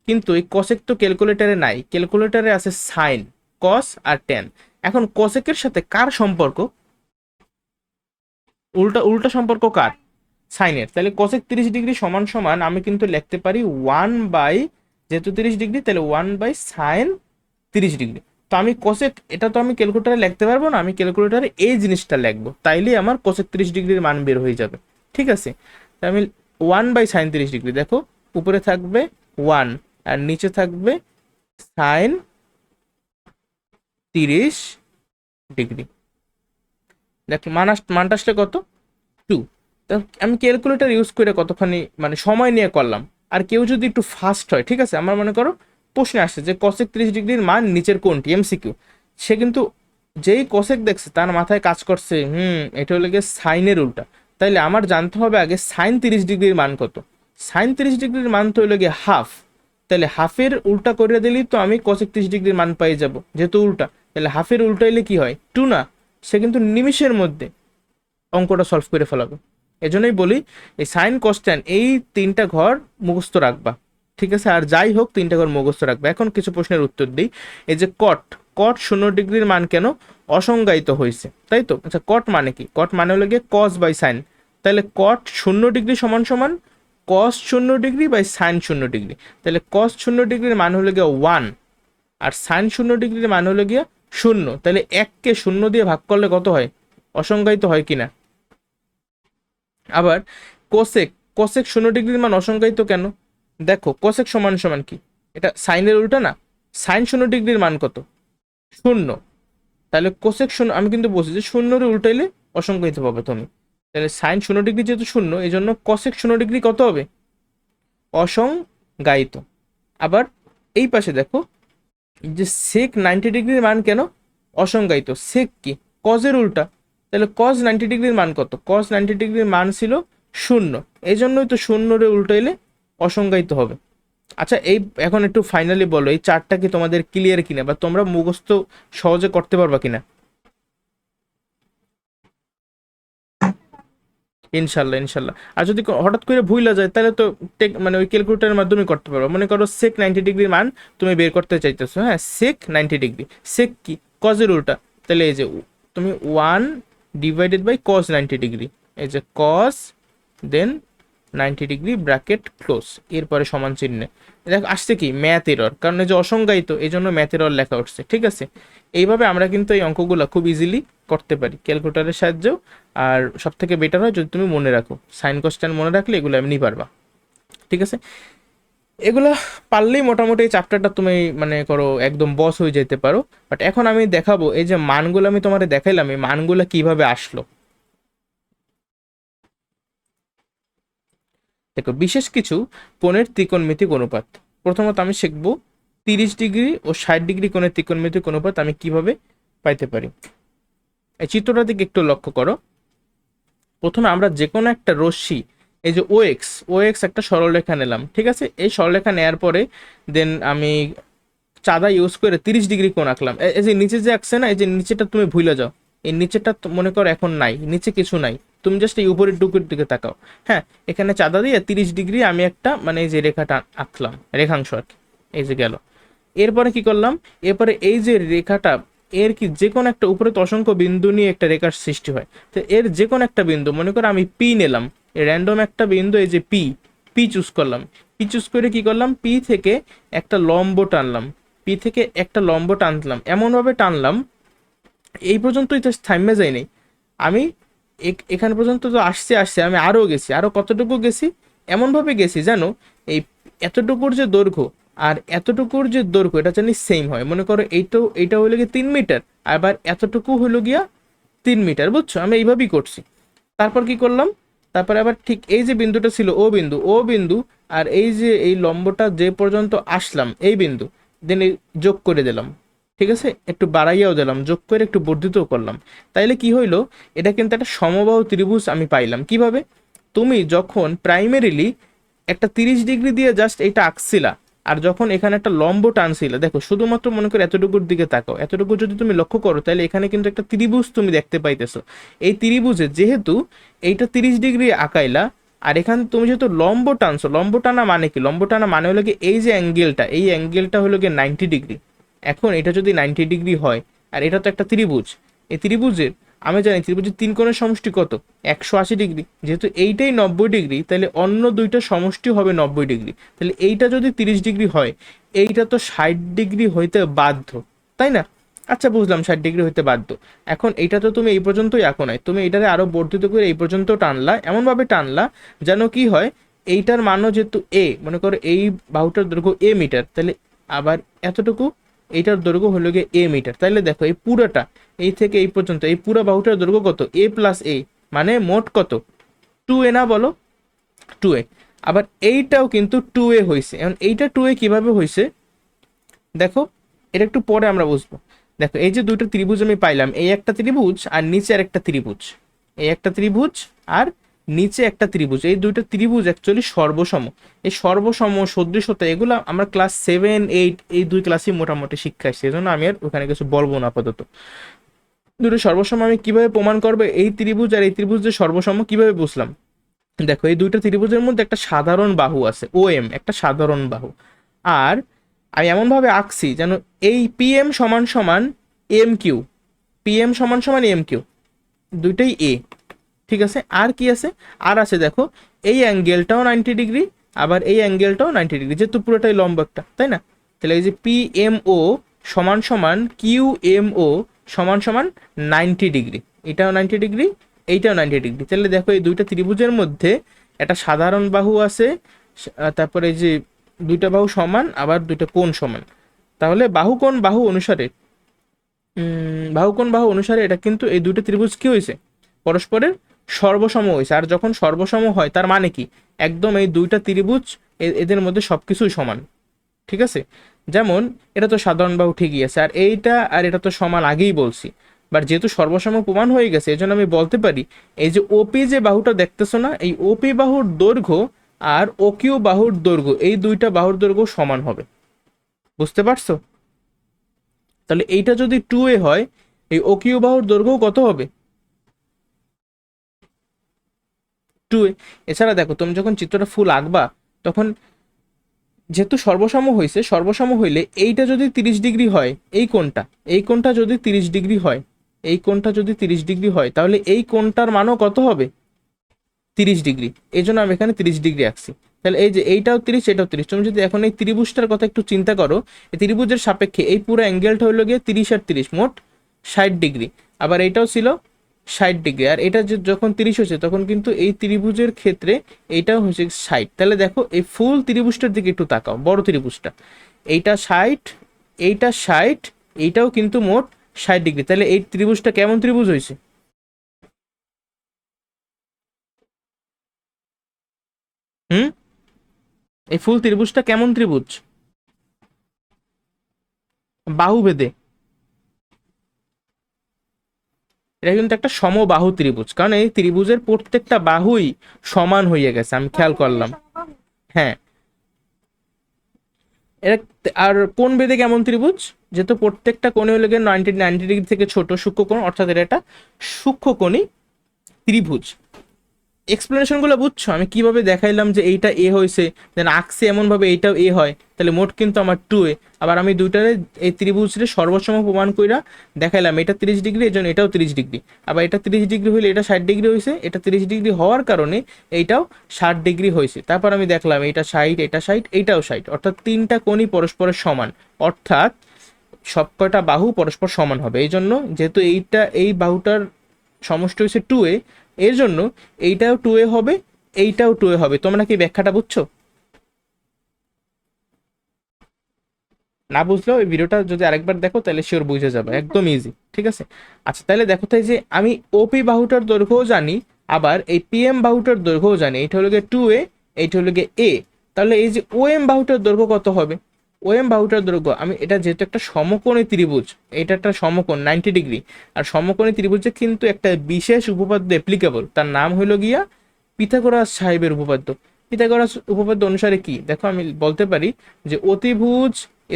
কিন্তু এই কোসেক তো ক্যালকুলেটারে নাই, ক্যালকুলেটারে আছে সাইন, কস আর ট্যান। এখন কোসেকের সাথে কার সম্পর্ক? উল্টা উল্টা সম্পর্ক কার? সাইনের। তাহলে কোসেক 30 ডিগ্রি সমান সমান আমি কিন্তু লিখতে পারি 1 বাই, যেহেতু 30 ডিগ্রি তাহলে 1/sin 30 ডিগ্রি। তো আমি কোসেক, এটা তো আমি ক্যালকুলেটারে লিখতে পারবো না, আমি ক্যালকুলেটারে এই জিনিসটা লিখবো, তাইলেই আমার কোসেক 30 ডিগ্রির মান বের হয়ে যাবে। ঠিক আছে? তা আমি 1/sin 30 ডিগ্রি, দেখো উপরে থাকবে 1 আর নিচে থাকবে সাইন 30 ডিগ্রি। দেখো মানটা আসলে কত? 2। তা আমি ক্যালকুলেটর ইউজ করে কতখানি মানে সময় নিয়ে করলাম। আর কেউ যদি একটু ফাস্ট হয়, ঠিক আছে, আমার মনে করো প্রশ্নে আসছে যে কোসেক 30 ডিগ্রির মান নিচের কোনটি, এমসিকিউ, সে কিন্তু যেই কোসেক দেখছে তার মাথায় কাজ করছে, এটা হলো গিয়ে সাইনের উল্টা। তাইলে আমার জানতে হবে আগে সাইন 30 ডিগ্রির মান কত। সাইন 30 ডিগ্রির মান তো হলো গিয়ে হাফ, তাহলে হাফের উল্টা করে দিলেই তো আমি কোসেক 30 ডিগ্রির মান পেয়ে যাব, যেহেতু উল্টা। তাহলে হাফের উল্টা এলে কি হয়? 2 না? সে কিন্তু নিমিষের মধ্যে অঙ্কটা সলভ করে ফেলাবে। এজন্যই বলি এই সাইন কস্ট্যান্ট এই 3টা ঘর মুখস্থ রাখবা। ঠিক আছে? আর যাই হোক 3টা ঘর মুখস্থ রাখবা। এখন কিছু প্রশ্নের উত্তর দিই। এই যে কট, কট 0 ডিগ্রির মান কেন অসংজ্ঞায়িত হয়েছে, তাই তো? আচ্ছা, কট মানে কি? কট মানে হলো গিয়ে কস বাই সাইন। তাহলে কট 0 ডিগ্রি সমান সমান কস 0 ডিগ্রি বাই সাইন 0 ডিগ্রি। তাহলে কস 0 ডিগ্রির মান হলো গিয়ে 1 আর সাইন 0 ডিগ্রির মান হলো গিয়ে 0। তাহলে 1কে 0 দিয়ে ভাগ করলে কত হয়? অসংজ্ঞায়িত হয় কিনা? আবার কোসেক, কোসেক 0 ডিগ্রির মান অসংজ্ঞায়িত কেন? দেখো কোসেক সমান সমান কি? এটা সাইনের উল্টা না? সাইন 0 ডিগ্রির মান কত? 0। তাহলে কোসেক 0, আমি কিন্তু বলছি যে 0-রে উল্টাইলে অসংজ্ঞায়িত পাবে তুমি। তাহলে সাইন 0 ডিগ্রি যেহেতু 0, এই জন্য কোসেক 0 ডিগ্রি কত হবে? অসংজ্ঞায়িত। আবার এই পাশে দেখো যে সেক 90 ডিগ্রির মান কেন অসংজ্ঞায়িত? সেক কি? কজের উল্টা। তাহলে কজ 90 ডিগ্রির মান কত? কজ 90 ডিগ্রির মান ছিল 0, এই জন্যই তো 0-রে উল্টাইলে অসংজ্ঞায়িত হবে। আচ্ছা, এই এখন একটু ফাইনালি বলো, এই চারটা কি তোমাদের ক্লিয়ার কিনা বা তোমরা মুখস্থ সহজে করতে পারবা কিনা? ইনশাল্লাহ, ইনশাল্লাহ। আর যদি হঠাৎ করে ভুলা যায় তাহলে তো মানে ওই ক্যালকুলেটারের মাধ্যমে করতে পারবো। মনে করো সেক 90 ডিগ্রির মান তুমি বের করতে চাইতেছো, হ্যাঁ, সেক 90 ডিগ্রি, সেক কি? কজের উল্টা। তাহলে এই যে তুমি 1/cos 90 ডিগ্রি, এই যে কস দেন 90 ডিগ্রি ব্র্যাকেট ক্লোজ, এরপরে সমান চিহ্নে দেখো আসছে কি? ম্যাথ এরর, কারণ এই যে অসংজ্ঞায়িত এই জন্য ম্যাথ এরর লেখা উঠছে। ঠিক আছে? এইভাবে আমরা কিন্তু এই অঙ্কগুলো খুব ইজিলি করতে পারি ক্যালকুলেটারের সাহায্যেও। আর সব থেকে বেটার হয় যদি তুমি মনে রাখো, সাইন কস্ট্যান্ট মনে রাখলে এগুলো এমনি পারবা। ঠিক আছে? এগুলা পারলেই মোটামুটি এই চ্যাপ্টারটা তুমি মানে করো একদম বস হয়ে যেতে পারো। বাট এখন আমি দেখাবো এই যে মানগুলো আমি তোমার দেখাইলাম, এই মানগুলো কিভাবে আসলো। দেখো, বিশেষ কিছু কোণের ত্রিকোণমিতিক অনুপাত। প্রথমত আমি শিখবো 30 ডিগ্রি ও 60 ডিগ্রি কোণের ত্রিকোণমিতিক অনুপাত আমি কিভাবে পাইতে পারি। এই চিত্রটার দিকে একটু লক্ষ্য করো। প্রথমে আমরা যে কোনো একটা রশ্মি, এই যে ও এক্স একটা সরলরেখা নিলাম। ঠিক আছে? এই সরলরেখা নেওয়ার পরে দেন আমি চাঁদা ইউজ করে 30 ডিগ্রি কোণ আঁকলাম। এই যে নিচে যে আঁকছে না, এই যে নিচেটা তুমি ভুলে যাও, এই নিচেটা মনে করো এখন নাই, নিচে কিছু নাই, তুমি জাস্ট এই উপরের ডুকুর দিকে তাকাও। হ্যাঁ, এখানে চাঁদা দিয়ে 30 ডিগ্রি আমি একটা মানে এই যে রেখাটা আঁকলাম, রেখাংশ আর কি। এই যে গেল। এরপরে কি করলাম? এরপরে এই যে রেখাটা, এর কি যে কোনো একটা, উপরে তো অসংখ্য বিন্দু নিয়ে একটা রেখার সৃষ্টি হয়, তো এর যে কোনো একটা বিন্দু, মনে করো আমি পি নিলাম, র্যান্ডম একটা বিন্দু, এই যে পি, পি চুজ করলাম। পি চুজ করে কি করলাম? পি থেকে একটা লম্ব টানলাম, পি থেকে একটা লম্ব টানলাম, এমনভাবে টানলাম এই পর্যন্তই, জাস্ট থাইমে যায়নি, আমি এখান পর্যন্ত তো আসছে আসছে, আমি আরও গেছি, আরও কতটুকু গেছি, এমনভাবে গেছি জানো এই এতটুকুর যে দৈর্ঘ্য আর এতটুকুর যে দৈর্ঘ্য এটা জানি সেম হয়। মনে করো এইটা হলো গিয়ে 3 মিটার, আবার এতটুকু হলো গিয়া 3 মিটার, বুঝছো? আমি এইভাবেই করছি। তারপর কি করলাম, তারপরে আবার ঠিক এই যে বিন্দুটা ছিল ও বিন্দু আর এই যে এই লম্বটা যে পর্যন্ত আসলাম এই বিন্দু, দেন যোগ করে দিলাম। ঠিক আছে, একটু বাড়াইয়াও দিলাম, যোগ করে একটু বর্ধিতও করলাম। তাইলে কি হইলো, এটা কিন্তু একটা সমবাহু ত্রিভুজ আমি পাইলাম। কিভাবে? তুমি যখন প্রাইমারিলি একটা 30 ডিগ্রি দিয়ে জাস্ট এটা আঁকছিলা, আর যখন এখানে একটা লম্ব টানছিল, দেখো শুধুমাত্র মনে করো এতটুকুর দিকে তাকাও, এতটুকু যদি তুমি লক্ষ্য করো তাহলে এখানে কিন্তু একটা ত্রিভুজ তুমি দেখতে পাইতেছো। এই ত্রিভুজে যেহেতু এইটা 30 ডিগ্রি আঁকাইলা, আর এখানে তুমি যেহেতু লম্ব টানছো, লম্ব টানা মানে কি? লম্ব টানা মানে হলো কি এই যে অ্যাঙ্গেলটা, এই অ্যাঙ্গেলটা হলো গিয়ে 90 ডিগ্রি। এখন এটা যদি 90 ডিগ্রি হয়, আর এটা তো একটা ত্রিভুজ, এই ত্রিভুজের আমি জানি ত্রিভুজের তিন কোণের সমষ্টি কত? 180 ডিগ্রি। যেহেতু এইটাই 90 ডিগ্রি, তাহলে অন্য দুইটা সমষ্টি হবে 90 ডিগ্রি। তাহলে এইটা যদি 30 ডিগ্রি হয়, এইটা তো 60 ডিগ্রি হইতে বাধ্য, তাই না? আচ্ছা বুঝলাম, 60 ডিগ্রি হইতে বাধ্য। এখন এইটা তো তুমি এই পর্যন্তই আঁকো নাই, তুমি এটাকে আরো বর্ধিত করে এই পর্যন্ত টানলা, এমনভাবে টানলা যেন কি হয়, এইটার মানও যেহেতু মনে করো এই বাহুটার দৈর্ঘ্য মিটার, তাহলে আবার এতটুকু এইটার দৈর্ঘ্য হলো গিয়ে মিটার। তাহলে দেখো এই পুরোটা, এই থেকে এই পর্যন্ত এই পুরো বাহুটার দৈর্ঘ্য কত? প্লাস মানে মোট কত? 2 না বলো? 2 আবার এইটাও কিন্তু 2 হয়েছে। এখন এইটা 2 কিভাবে হয়েছে দেখো, এটা একটু পরে আমরা বুঝবো। দেখো এই যে দুইটা ত্রিভুজ আমি পাইলাম, এই একটা ত্রিভুজ আর নিচে আর একটা ত্রিভুজ, এই একটা ত্রিভুজ আর নিচে একটা ত্রিভুজ, এই দুইটা ত্রিভুজ অ্যাকচুয়ালি সর্বসম। এই সর্বসম, সদৃশতা, এগুলো আমরা ক্লাস 7, 8 এই দুই ক্লাসই মোটামুটি শিক্ষা, সেজন্য আমি আর ওখানে কিছু বলবো না আপাতত। দুটো সর্বসম আমি কিভাবে প্রমাণ করবো, এই ত্রিভুজ আর এই ত্রিভুজ যে সর্বসম কিভাবে বুঝলাম? দেখো এই দুইটা ত্রিভুজের মধ্যে একটা সাধারণ বাহু আছে, একটা সাধারণ বাহু। আর আমি এমনভাবে আঁকছি যেন এই পিএম সমান সমান এম কিউ, পিএম সমান সমান এম কিউ, দুইটাই ঠিক আছে। আর কি আছে? আর আছে দেখো এই অ্যাঙ্গেলটাও 90 ডিগ্রি, আবার এই অ্যাঙ্গেলটাও 90 ডিগ্রি, যেহেতু পুরোটাই লম্ব একটা, তাই না? তাহলে এই যে পিএমও সমান সমান কিউএমও সমান সমান 90 ডিগ্রি, এটাও 90 ডিগ্রি, এইটাও 90 ডিগ্রি। তাহলে দেখো এই দুইটা ত্রিভুজের মধ্যে একটা সাধারণ বাহু আছে, তারপরে এই যে দুইটা বাহু সমান, আবার দুইটা কোণ সমান। তাহলে বাহু কোণ বাহু অনুসারে এটা কিন্তু এই দুইটা ত্রিভুজ কি হয়েছে? পরস্পরের সর্বসম হয়েছে। আর যখন সর্বসম হয় তার মানে কি, একদম এই দুইটা ত্রিভুজ এদের মধ্যে সবকিছুই সমান। ঠিক আছে, যেমন এটা তো সাধারণ বাহু ঠিকই আছে, আর এইটা আর এটা তো সমান আগেই বলছি। বাট যেহেতু সর্বসম প্রমাণ হয়ে গেছে, এই জন্য আমি বলতে পারি এই যে ওপি যে বাহুটা দেখতেছো না, এই ওপি বাহুর দৈর্ঘ্য আর ওকিউ বাহুর দৈর্ঘ্য, এই দুইটা বাহুর দৈর্ঘ্য সমান হবে। বুঝতে পারছো? তাহলে এইটা যদি 2a হয়, এই ওকিউ বাহুর দৈর্ঘ্য কত হবে? 2a। এছাড়া দেখো তুমি যখন চিত্রটা ফুল আঁকবা, তখন যেহেতু সর্বসম হয়েছে, সর্বসম হইলে এইটা যদি 30 ডিগ্রি হয়, এই কোণটা যদি 30 ডিগ্রি হয়, এই কোণটা যদি 30 ডিগ্রি হয়, তাহলে এই কোণটার মানও কত হবে? 30 ডিগ্রি। এই জন্য আমি এখানে 30 ডিগ্রি আঁকছি। তাহলে এই যে এইটাও 30, এটাও 30। তুমি যদি এখন এই ত্রিভুজটার কথা একটু চিন্তা করো, এই ত্রিভুজের সাপেক্ষে এই পুরো অ্যাঙ্গেলটা হলো গিয়ে 30 আর 30 মোট 60 ডিগ্রি। আবার এইটাও ছিল 60 ডিগ্রি, আর এটা যখন 30 হয়েছে তখন কিন্তু এই ত্রিভুজের ক্ষেত্রে এইটাও হচ্ছে 60। তাহলে দেখো এই ফুল ত্রিভুজটার দিকে একটু তাকাও, বড় ত্রিভুজটা, এইটা 60, এইটা 60, এইটাও কিন্তু মোট 60 ডিগ্রি। তাহলে এই ত্রিভুজটা কেমন ত্রিভুজ হয়েছে? হুম, এই ফুল ত্রিভুজটা কেমন ত্রিভুজ? বাহু ভেদে এটা কিন্তু একটা সমবাহু ত্রিভুজ, কারণ এই ত্রিভুজের প্রত্যেকটা বাহুই সমান হয়ে গেছে, আমি খেয়াল করলাম। হ্যাঁ, এটা আর কোণ ভেদে কেমন ত্রিভুজ? যেহেতু প্রত্যেকটা কোণে হলে গিয়ে 90 ডিগ্রি থেকে ছোট সূক্ষ্মকোণ, অর্থাৎ এটা একটা সূক্ষ্মকোণী ত্রিভুজ। এক্সপ্লেনেশনগুলো বুঝছো আমি কিভাবে দেখাইলাম যে এইটা হয়েছে, দেন আঁকছে এমনভাবে এইটাও হয়, তাহলে মোট কিন্তু আমার 2a। আবার আমি দুইটারে এই ত্রিভুজের সর্বসম প্রমাণ কইরা দেখাইলাম, এটা 30 ডিগ্রি, এই জন্য এটাও 30 ডিগ্রি। আবার এটা 30 ডিগ্রি হইলে এটা 60 ডিগ্রি হয়েছে, এটা 30 ডিগ্রি হওয়ার কারণে এইটাও 60 ডিগ্রি হয়েছে। তারপর আমি দেখলাম এটা 60, এটা 60, এইটাও 60, অর্থাৎ তিনটা কোণই পরস্পরের সমান, অর্থাৎ সব কয়টা বাহু পরস্পর সমান হবে। এই জন্য যেহেতু এই বাহুটার সমষ্টি হয়েছে 2a, এর জন্য এইটাও 2a হবে, এইটাও 2a হবে। তোমরা কি ব্যাখ্যাটা বুঝছো? না বুঝলেও এই ভিডিওটা যদি আরেকবার দেখো তাহলে শিওর বুঝে যাবে, একদম ইজি, ঠিক আছে? আচ্ছা, তাহলে দেখো তাই যে আমি ওপি বাহুটার দৈর্ঘ্যও জানি, আবার এই পিএম বাহুটার দৈর্ঘ্যও জানি। এইটা হলো গিয়ে 2a, এইটা হলো গিয়ে a। তাহলে এই যে ওএম বাহুটার দৈর্ঘ্য কত হবে? ওএম বাহুটার দৈর্ঘ্য, আমি এটা যেহেতু একটা সমকোণী ত্রিভুজ, এটা একটা সমকোণ 90 ডিগ্রি, আর সমকোণী ত্রিভুজে কিন্তু একটা বিশেষ উপপাদ্য অ্যাপ্লিকেবল, তার নাম হলো গিয়া পিথাগোরাস সাহেবের উপপাদ্য। পিথাগোরাস উপপাদ্য অনুসারে কি দেখো, আমি বলতে পারি যে অতিভুজ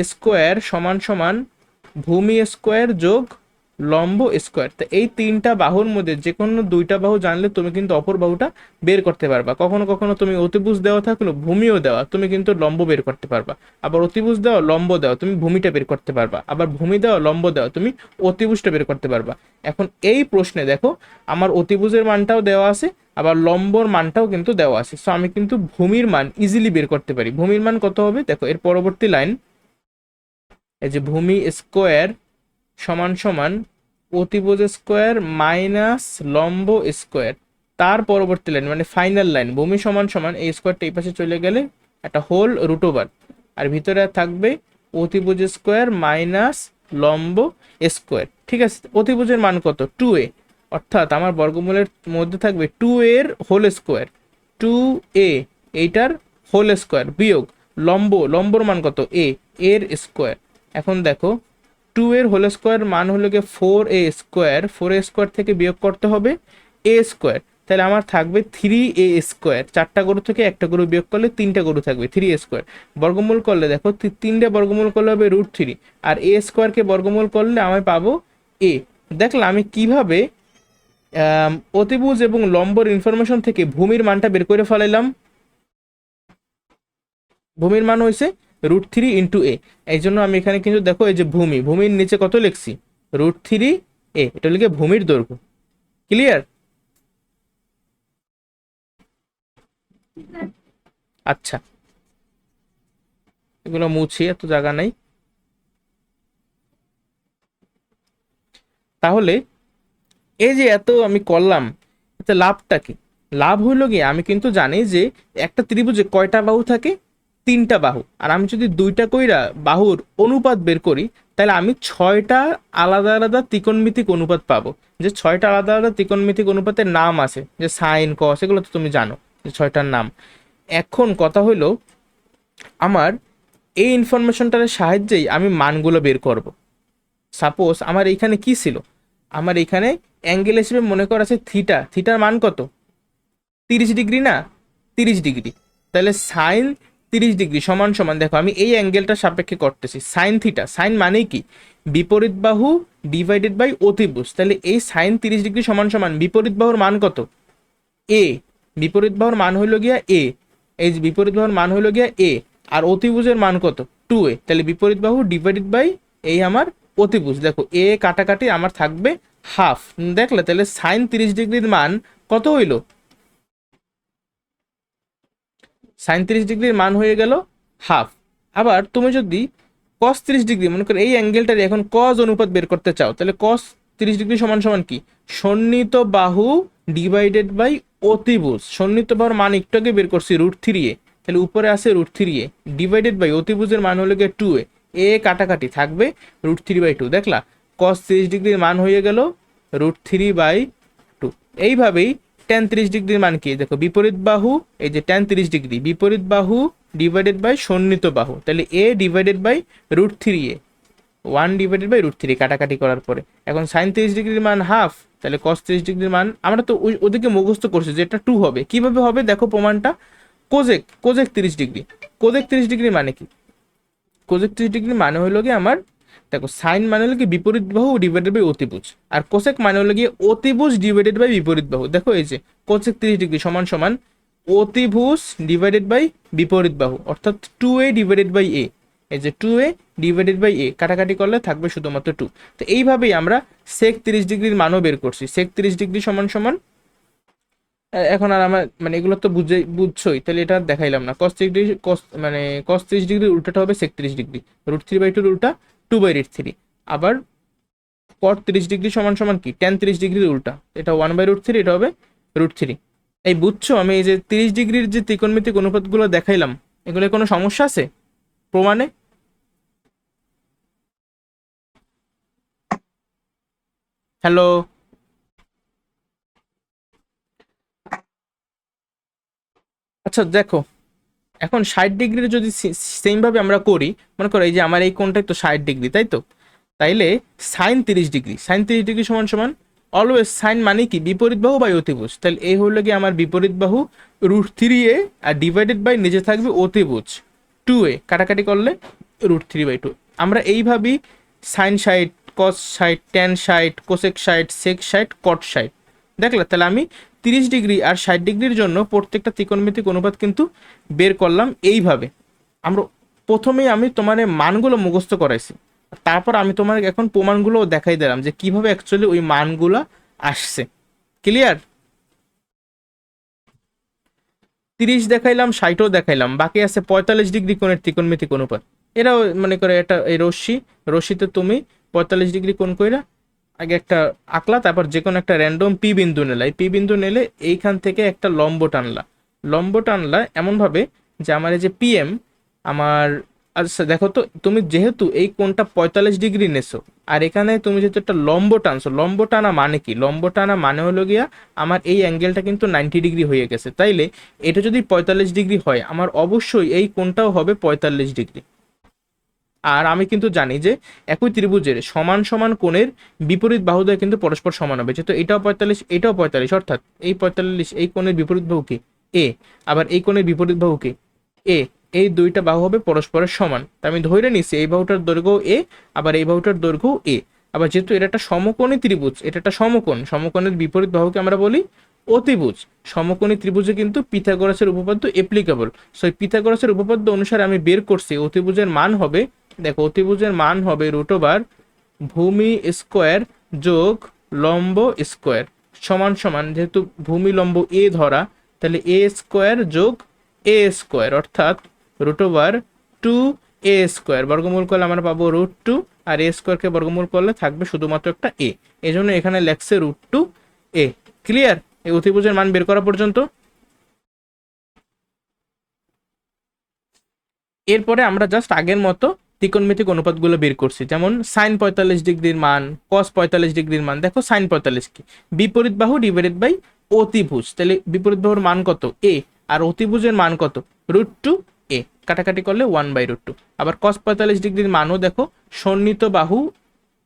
স্কোয়ার সমান সমান ভূমি স্কোয়ার যোগ লম্ব স্কোয়ার। তো এই তিনটা বাহুর মধ্যে যে কোনো দুইটা বাহু জানলে তুমি কিন্তু অপর বাহুটা বের করতে পারবা। কখনো কখনো তুমি অতিভুজ দেওয়া থাকলো ভূমিও দেওয়া, তুমি কিন্তু লম্ব বের করতে পারবা। আবার অতিভুজ দেওয়া লম্ব দেওয়া, তুমি ভূমিটা বের করতে পারবা। আবার ভূমি দেওয়া লম্ব দেওয়া, তুমি অতিভুজটা বের করতে পারবা। এখন এই প্রশ্নে দেখো আমার অতিভুজের মানটাও দেওয়া আছে, আবার লম্বর মানটাও কিন্তু দেওয়া আছে। সো আমি কিন্তু ভূমির মান ইজিলি বের করতে পারি। ভূমির মান কত হবে দেখো, এর পরবর্তী লাইন, এই যে ভূমি স্কোয়ার সমান সমান অতিভুজ স্কোয়ার মাইনাস লম্ব স্কোয়ার, তার পরবর্তী লাইন মানে ফাইনাল লাইন, ভূমি সমান সমান এই স্কোয়ারটা এই পাশে চলে গেলে একটা হোল রুট ওভার, আর ভিতরে থাকবে অতিভুজ স্কোয়ার মাইনাস লম্ব স্কোয়ার। ঠিক আছে, অতিভুজের মান কত? 2a, অর্থাৎ আমার বর্গমূলের মধ্যে থাকবে 2 এর হোল স্কোয়ার, 2a এইটার হোল স্কোয়ার বিয়োগ লম্বর মান কত? a এর স্কোয়ার। এখন দেখো 2 এর হোল স্কোয়ার মান হলো গিয়ে 4a স্কোয়ার, 4a স্কোয়ার থেকে বিয়োগ করতে হবে a স্কোয়ার, তাহলে আমার থাকবে 3a স্কোয়ার। চারটা গরু থেকে একটা গরু বিয়োগ করলে তিনটা গরু থাকবে, 3a স্কোয়ার। বর্গমূল করলে দেখো তিনটে বর্গমূল করলে হবে √3, আর a স্কোয়ারকে বর্গমূল করলে আমি পাবো a। দেখলাম আমি কিভাবে অতিভুজ এবং লম্বর ইনফরমেশন থেকে ভূমির মানটা বের করে ফেলাইলাম। ভূমির মান হয়েছে √3 × a। এই জন্য আমি এখানে কিন্তু দেখো এই যে ভূমির নিচে কত লিখছি? √3a। এটা লিখে ভূমির দৈর্ঘ্য। ক্লিয়ার? আচ্ছা, এগুলো মুছি, এত জায়গা নাই। তাহলে এই যে এত আমি করলাম, এতে লাভটা কি? লাভ হইলো গিয়ে আমি কিন্তু জানি যে একটা ত্রিভুজে কয়টা বাহু থাকে? 3টা বাহু। আর আমি যদি 2টা কইরা বাহুর অনুপাত বের করি, তাহলে আমি 6টা আলাদা আলাদা ত্রিকোণমিতিক অনুপাত পাবো। যে 6টা আলাদা আলাদা ত্রিকোণমিতিক অনুপাতের নাম আছে, যে সাইন কস, এগুলো তো তুমি জানো যে 6টার নাম। এখন কথা হইলো আমার এই ইনফরমেশনটার সাহায্যেই আমি মানগুলো বের করব। সাপোজ আমার এইখানে কি ছিল? আমার এখানে অ্যাঙ্গেল হিসেবে মনে করা আছে থিটার মান কত? 30 ডিগ্রি না? 30 ডিগ্রি। তাহলে সাইন 30 ডিগ্রি সমান সমান, দেখো আমি এই অ্যাঙ্গেলটা সাপেক্ষে করতেছি সাইন থিটা। সাইন মানে কি? বিপরীত বাহু ডিভাইডেড বাই অতিভুজ। তাহলে এই সাইন 30 ডিগ্রি সমান সমান বিপরীত বাহুর মান কত? এ। বিপরীত বাহুর মান হইল গিয়া এ। এই যে বিপরীত বাহুর মান হইল গিয়া এ, আর অতিভুজের মান কত? 2a। তাহলে বিপরীত বাহু ডিভাইডেড বাই এই আমার অতিভুজ। দেখো এ কাটাকাটি আমার থাকবে হাফ। দেখলে তাহলে সাইন 30 ডিগ্রির মান কত হইল? সাইন 30 ডিগ্রির মান হয়ে গেল হাফ। আবার তুমি যদি কস 30 ডিগ্রি, মনে করো এই অ্যাঙ্গেলটার এখন কজ অনুপাত বের করতে চাও, তাহলে কস 30 ডিগ্রি সমান সমান কি? সন্নিহিত বাহু ডিভাইডেড বাই অতিভুজ। সন্নিহিত বাহুর মান একটু আগে বের করছি √3a, তাহলে উপরে আছে √3a ডিভাইডেড বাই অতিভুজের মান হলো গিয়ে 2a। এ কাটাকাটি থাকবে √3/2। দেখলা কস 30 ডিগ্রির মান হয়ে গেল √3/2। এইভাবেই tan 30 ডিগ্রির মান কি? দেখো বিপরীত বাহু, এই যে tan 30 ডিগ্রি বিপরীত বাহু ডিভাইডেড বাই সন্নিহিত বাহু, তাহলে a ডিভাইডেড বাই √3a, 1/√3 কাটাকাটি করার পরে। এখন সাইন 30 ডিগ্রির মান হাফ, তাহলে কস 30 ডিগ্রির মান আমরা তো ওদিকে মুখস্থ করছি যে এটা 2 হবে। কিভাবে হবে দেখো প্রমাণটা। কোজেক 30 ডিগ্রি। কোজেক 30 ডিগ্রি মানে কি? কোজেক 30 ডিগ্রি মানে হলো কি আমার, দেখো সাইন মানে হলো কি বিপরীত বাহু ডিভাইডেড বাই অতিভুজ, আর কোসেক মানে হলো কি অতিভুজ ডিভাইডেড বাই বিপরীত বাহু। দেখো এই যে কোসেক 30 ডিগ্রি সমান সমান অতিভুজ ডিভাইডেড বাই বিপরীত বাহু, অর্থাৎ 2a ডিভাইডেড বাই a। এই যে 2a ডিভাইডেড বাই a কাটাকাটি করলে থাকবে শুধুমাত্র 2। তো এইভাবেই আমরা সেক 30 ডিগ্রির মানও বের করছি। সেক 30 ডিগ্রি সমান সমান, এখন আর আমার মানে এগুলো তো বুঝছোই, তাহলে এটা আর দেখাইলাম না। কস 30 ডিগ্রি উল্টাটা হবে সেক 30 ডিগ্রি, √3/2 উল্টা 2/√3। আবার কট 30 ডিগ্রি সমান সমান কি? tan 30 ডিগ্রির উল্টা, এটা 1/√3, এটা হবে √3। এই বুঝছো, আমি এই যে 30 ডিগ্রির যে ত্রিকোণমিতিক অনুপাতগুলো দেখাইলাম, এগুলো কোনো সমস্যা আছে প্রমাণে? হ্যালো? আচ্ছা দেখো, এখন 60 ডিগ্রির যদি সেম ভাবে আমরা করি, মনে করো এই যে আমার এই কোণটাই তো 60 ডিগ্রি, তাই তো? তাইলে sin 30 ডিগ্রি, sin 30 ডিগ্রি সমান সমান অলওয়েজ সাইন মানে কি বিপরীত বাহু বাই অতিভুজ। তাহলে এই হলো কি আমার বিপরীত বাহু √3a, আর ডিভাইডেড বাই নিচে থাকবে অতিভুজ 2a, কাটাকাটি করলে √3/2। আমরা এইভাবেই sin 60, cos 60, tan 60, cosec 60, sec 60, cot 60 দেখলে। তাহলে আমি 30 ডিগ্রি আর 60 ডিগ্রির জন্য প্রত্যেকটা ত্রিকোণমিতিক অনুপাত কিন্তু বের করলাম এইভাবে। আমরা প্রথমেই আমি তোমার মানগুলো মুখস্থ করাইছি, তারপর আমি তোমার এখন প্রমাণগুলো দেখাই দিলাম যে কিভাবে অ্যাকচুয়ালি ওই মানগুলো আসছে। ক্লিয়ার? 30 দেখাইলাম, 60ও দেখাইলাম, বাকি আছে 45 ডিগ্রি কোণের ত্রিকোণমিতিক অনুপাত। এরাও মনে করে এটা এই রশ্মিতে তুমি 45 ডিগ্রি কোণ কইরা আগে একটা আঁকলা, তারপর যে কোনো একটা র্যান্ডম পি বিন্দু নিলা। এই পি বিন্দু নিলে এইখান থেকে একটা লম্ব টানলা এমন ভাবে যে আমার এই যে পিএম আমার, আচ্ছা দেখো তো, তুমি যেহেতু এই কোণটা 45 ডিগ্রি নেছো, আর এখানে তুমি যেহেতু একটা লম্ব টানছো, লম্ব টানা মানে কি? লম্ব টানা মানে হলো গিয়া আমার এই অ্যাঙ্গেলটা কিন্তু 90 ডিগ্রি হয়ে গেছে। তাইলে এটা যদি 45 ডিগ্রি হয়, আমার অবশ্যই এই কোণটাও হবে 45 ডিগ্রি। আর আমি কিন্তু জানি যে একই ত্রিভুজের সমান সমান কোণের বিপরীত বাহুদ্বয় কিন্তু পরস্পর সমান হবে, যেহেতু এটাও 45 এটাও 45, অর্থাৎ এই 45 এই কোণের বিপরীত বাহু কি এ, আবার এই কোণের বিপরীত বাহু কি এ। এই দুইটা বাহু হবে পরস্পরের সমান। তা আমি ধরে নিছি এই বাহুটার দৈর্ঘ্য এ, আবার এই বাহুটার দৈর্ঘ্য এ। আবার যেহেতু এটা একটা সমকোণী ত্রিভুজ, এটা একটা সমকোণের বিপরীত বাহুকে আমরা বলি অতিভুজ। সমকোণী ত্রিভুজে কিন্তু পিথাগোরাসের উপপাদ্য অ্যাপ্লিকেবল। সো এই পিথাগোরাসের উপপাদ্য অনুসারে আমি বের করছি অতিভুজের মান হবে, দেখো অতিভুজের মান হবে √, ভূমি স্কোয়ার যোগ লম্ব স্কোয়ার সমান সমান, যেহেতু ভূমি লম্ব এ ধরা, তাহলে এ স্কোয়ার যোগ এ স্কোয়ার, অর্থাৎ √2a²। বর্গমূল করলে আমরা পাবো √2, আর এ স্কোয়ারকে বর্গমূল করলে থাকবে শুধুমাত্র একটা এ, এই জন্য এখানে লেখছে √2a। ক্লিয়ার এই অতিভুজের মান বের করা পর্যন্ত? এরপরে আমরা জাস্ট আগের মতো ত্রিকোণমিতিক অনুপাতগুলো বের করছি, যেমন sin 45 ডিগ্রির মান, cos 45 ডিগ্রির মান। দেখো sin 45 কি বিপরীত বাহু ডিভাইডেড বাই অতিভুজ, তাহলে বিপরীত বাহুর মান কত এ, আর অতিভুজের মান কত √2a, কাটাকাটি করলে 1/√2। আবার cos 45 ডিগ্রির মানও দেখো সন্নিহিত বাহু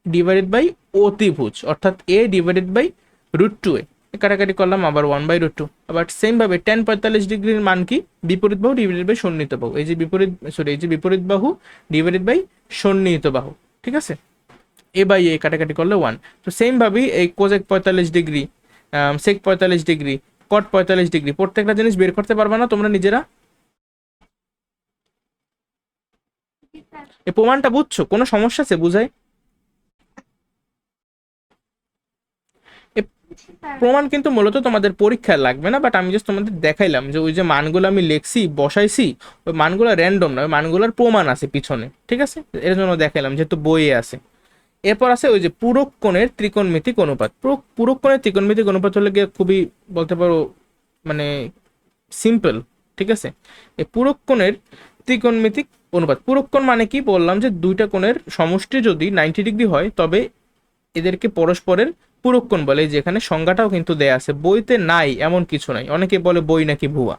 ডিভাইডেড বাই অতিভুজ, অর্থাৎ এ ডিভাইডেড বাই √2a, কাটাকাটি করলাম আবার 1/√2। আবার সেম ভাবে tan 45 ডিগ্রির মান কি বিপরীত বাহু ডিভাইডেড বাই সন্নিহিত বাহু, এই যে বিপরীত বাহু ডিভাইডেড বাই সন্নিহিত বাহু। ঠিক আছে, এ বাই এ কাটাকাটি করলে 1। তো সেম ভাবেই এই কোজেক 45 ডিগ্রি, সেক 45 ডিগ্রি, কট 45 ডিগ্রি, প্রত্যেকটা জিনিস বের করতে পারবে না তোমরা নিজেরা? এই প্রমাণটা বুঝছো? কোনো সমস্যা আছে বুঝাই? প্রমাণ কিন্তু মূলত তোমাদের পরীক্ষায় লাগবে না, বাট আমি জাস্ট তোমাদের দেখাইলাম যে ওই যে মানগুলো আমি লেখছি বসাইছি, ওই মানগুলো র্যান্ডম না, ওই মানগুলোর প্রমাণ আছে পিছনে। ঠিক আছে, এর জন্য দেখাইলাম যেহেতু বইয়ে আছে। এরপর আছে ওই যে পূরক কোণের ত্রিকোণমিতিক অনুপাত। পূরক কোণের ত্রিকোণমিতিক অনুপাত হলে গিয়ে খুবই বলতে পারো মানে সিম্পল। ঠিক আছে, এই পূরক কোণের ত্রিকোণমিতিক অনুপাত, পূরক কোণ মানে কি বললাম যে দুইটা কোণের সমষ্টি যদি 90 ডিগ্রি হয় তবে এদেরকে পরস্পরের পূরক কোণ বলে। যেখানে সংজ্ঞাটাও কিন্তু দেয়া আছে, বইতে নাই এমন কিছু নাই, অনেকে বলে বই নাকি ভুয়া।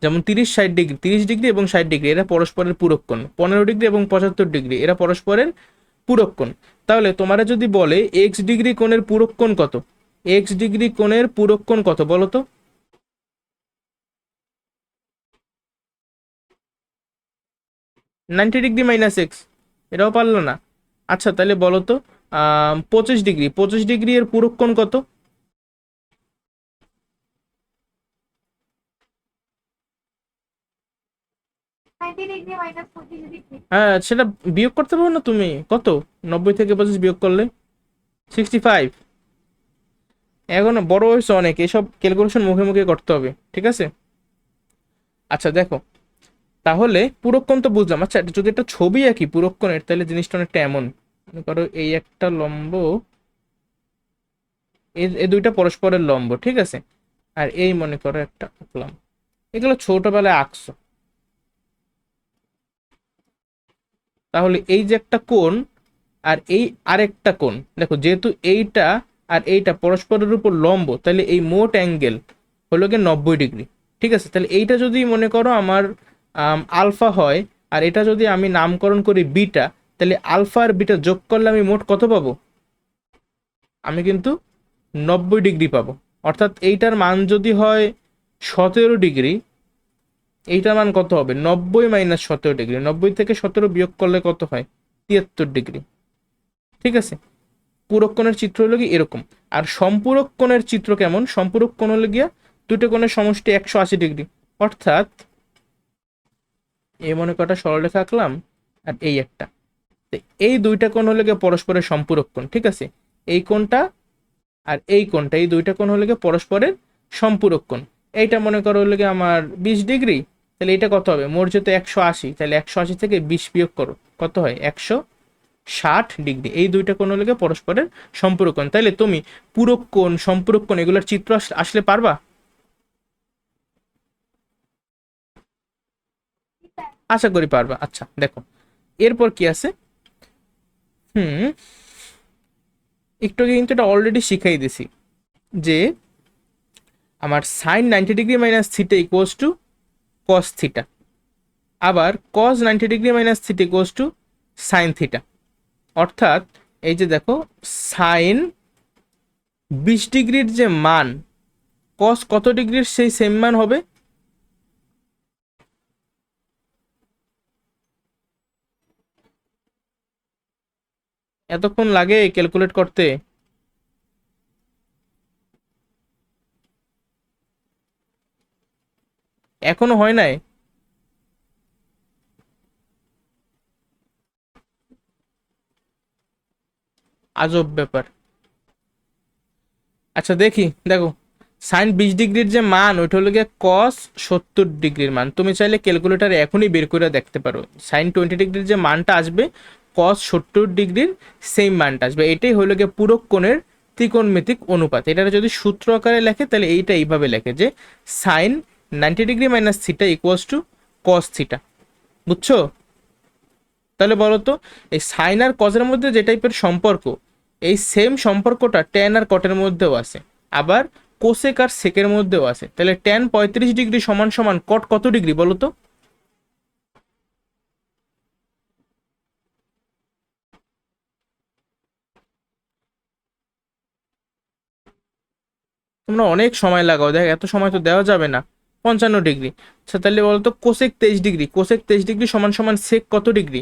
যেমন 30-60 ডিগ্রি, 30 ডিগ্রি এবং 60 ডিগ্রি এরা পরস্পরের পূরক কোণ, 15 ডিগ্রি এবং 75 ডিগ্রি এরা পরস্পরের পূরক কোণ। তাহলে তোমারা যদি বলে এক্স ডিগ্রি কোণের পূরক কোণ কত, এক্স ডিগ্রি কোণের পূরক কোণ কত বলো তো? -90 ডিগ্রি এক্স, এটাও পারলো না। আচ্ছা তাহলে বলো তো 25 ডিগ্রি, 25 ডিগ্রি এর পূরক কোণ কত? হ্যাঁ সেটা বিয়োগ করতে পারো না তুমি, কত 90 থেকে 25 বিয়োগ করলে 65। এখন বড় হয়েছে অনেক, এসব ক্যালকুলেশন মুখে মুখে করতে হবে। ঠিক আছে, আচ্ছা দেখো, তাহলে পূরককোণ তো বুঝলাম। আচ্ছা যদি একটা ছবি আঁকি পূরককোণের, তাহলে জিনিসটা অনেকটা এমন, মনে করো এই একটা লম্ব, এই দুইটা পরস্পরের লম্ব, ঠিক আছে। আর এই মনে করো একটা আঁকলাম, এগুলো ছোটবেলায় আঁকছো। তাহলে এই যে একটা কোণ আর এই আরেকটা কোণ, দেখো যেহেতু এইটা আর এইটা পরস্পরের উপর লম্ব, তাহলে এই মোট অ্যাঙ্গেল হলো গিয়ে 90 ডিগ্রি। ঠিক আছে, তাহলে এইটা যদি মনে করো আমার আলফা হয়, আর এটা যদি আমি নামকরণ করি বিটা, তাহলে আলফা আর বিটা যোগ করলে আমি মোট কত পাবো? আমি কিন্তু 90 ডিগ্রি পাবো। অর্থাৎ এইটার মান যদি হয় 17 ডিগ্রি, এইটার মান কত হবে? 90 - 17 ডিগ্রি। 90 থেকে 17 বিয়োগ করলে কত হয়? 73 ডিগ্রি। ঠিক আছে, পূরক কোণের চিত্র হলো কি এরকম। আর সম্পূরক কোণের চিত্র কেমন? সম্পূরক কোণ হলো গিয়া দুটো কোণের সমষ্টি 180 ডিগ্রি। অর্থাৎ এই মনে কটা সরলরেখা আঁকলাম, আর এই একটা, তো এই দুইটা কোণ হলো গিয়ে পরস্পরের সম্পূরক কোণ। ঠিক আছে, এই কোণটা আর এই কোণটা, এই দুইটা কোণ হলো গিয়ে পরস্পরের সম্পূরক কোণ। এইটা মনে করো হলো গিয়ে আমার 20 ডিগ্রি, তাহলে এটা কত হবে? মোট যেহেতু 180, তাহলে 180 থেকে 20 বিয়োগ করো, কত হয়? 160 ডিগ্রি। এই দুইটা কোণ হলো গিয়ে পরস্পরের সম্পূরক কোণ। তাইলে তুমি পূরক কোণ, সম্পূরক কোণ এগুলোর চিত্র আসলে পারবা? আশা করি পারবা। আচ্ছা দেখো, এরপর কি আছে। হুম, একটু আগে কিন্তু এটা অলরেডি শিখাই দিছি যে আমার sine 90 degree minus theta equals to cos theta, আবার cos 90 degree minus theta equals to sine theta. অর্থাৎ এই যে দেখো, সাইন 20 ডিগ্রির যে মান, কস কত ডিগ্রির সেই সেম মান হবে? এতক্ষণ লাগে ক্যালকুলেট করতে? এখনো হয় নাই? আজব ব্যাপার। আচ্ছা দেখি, দেখো, সাইন 20 ডিগ্রির যে মান ওইটা হলো গিয়ে কস 70 ডিগ্রির মান। তুমি চাইলে ক্যালকুলেটারে এখনই বের করে দেখতে পারো। সাইন 20 ডিগ্রির যে মানটা আসবে, কস 70 ডিগ্রির সেম মানটা আসবে। এটাই হলো গিয়ে পূরক কোণের ত্রিকোণমিতিক অনুপাত। এটা যদি সূত্র আকারে লেখে তাহলে এইটা এইভাবে লেখে যে sine 90 degree minus theta equals to cos theta. বুঝছো? তাহলে বলো তো, এই সাইন আর কজের মধ্যে যে টাইপের সম্পর্ক, এই সেম সম্পর্কটা ট্যান আর কটের মধ্যেও আছে, আবার কোসেক আর সেকের মধ্যেও আছে। তাহলে ট্যান 35 ডিগ্রি সমান সমান কট কত ডিগ্রি বলো তো? তোমরা অনেক সময় লাগাও, দেখ এত সময় তো দেওয়া যাবে না। 55 ডিগ্রি। আচ্ছা তাহলে বলো তো, কোসেক 23 ডিগ্রি, কোসেক 23 ডিগ্রি সমান সমান সেক কত ডিগ্রি?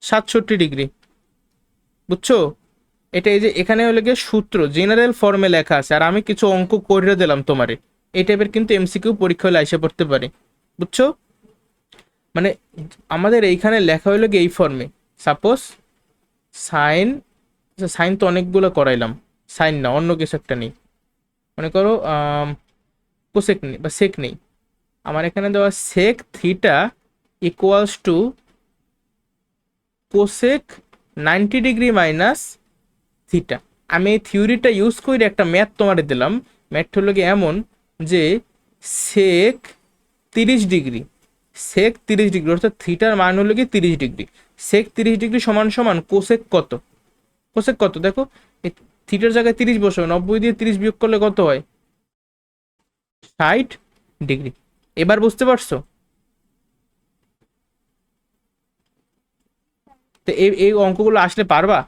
67 ডিগ্রি। বুঝছো? এটা এই যে এখানে হলে গিয়ে সূত্র জেনারেল ফর্মে লেখা আছে, আর আমি কিছু অঙ্ক করে দিলাম তোমারে। এই টাইপের কিন্তু এমসিকিউ পরীক্ষা হলে এসে পড়তে পারে। বুঝছো? মানে আমাদের এইখানে লেখা হলো গিয়ে এই ফর্মে, সাপোজ সাইন, সাইন তো অনেকগুলো করাইলাম, সাইন না অন্য কিছু একটা নেই, মনে করো কোসেক নেই বা সেক নেই। আমার এখানে দেওয়া sec theta equals to cosec 90 degree minus theta. আমি এই থিওরিটা ইউজ করে একটা ম্যাথ তোমার দিলাম। ম্যাথ হলো কি এমন যে সেক 30 ডিগ্রি, সেক 30 ডিগ্রি অর্থাৎ থিটার মান হলো কি 30 ডিগ্রি, সেক 30 ডিগ্রি সমান সমান কোসেক কত? কোসেক কত দেখো, এই থিটার জায়গায় 30 বসো, 90 দিয়ে 30 বিয়োগ করলে কত হয়? 60 ডিগ্রি। এবার বুঝতে পারছো? তো এই এই অঙ্কগুলো আসলে পারবা?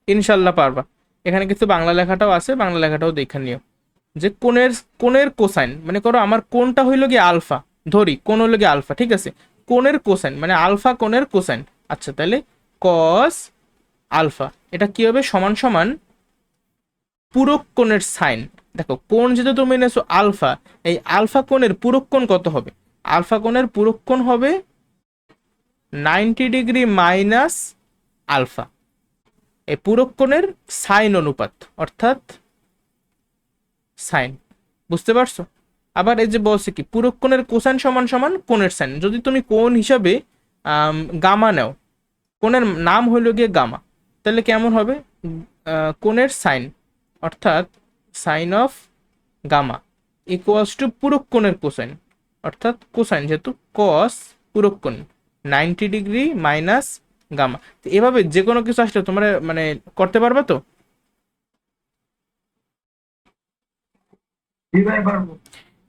ইনশাল্লাহ পারবা। এখানে কিছু বাংলা লেখাটাও আছে, বাংলা লেখাটাও দেখে নিও। যে কোণের, কোণের কোসাইন, মানে করো আমার কোণটা হইলো গিয়ে আলফা, ধরি কোণ হলো গিয়ে আলফা, ঠিক আছে। কোণের কোসাইন মানে আলফা কোণের কোসাইন। আচ্ছা তাহলে কস আলফা এটা কি হবে? সমান সমান পূরক কোণের সাইন। দেখো কোণ যেহেতু তুমি এনেছো আলফা, এই আলফা কোণের পূরক কোণ কত হবে? আলফা কোণের পূরক কোণ হবে 90 ডিগ্রি মাইনাস আলফা, এই পূরক কোণের সাইন অনুপাত, অর্থাৎ সাইন। বুঝতে পারছো? আবার এই যে বলছে কি পূরক কোণের কোসাইন সমান সমান কোণের সাইন। যদি তুমি কোণ হিসাবে গামা নাও, কোণের নাম হইল গিয়ে গামা, তাহলে কেমন হবে? কোণের সাইন অর্থাৎ sine of gamma equals to পূরক কোণের কোসাইন, অর্থাৎ কোসাইন যেহেতু কস পূরক কোণ 90 ডিগ্রি মাইনাস গামা। তো এভাবে যে কোনো কিছু আসলে তোমরা মানে করতে পারবে তো? জি ভাই পারবো।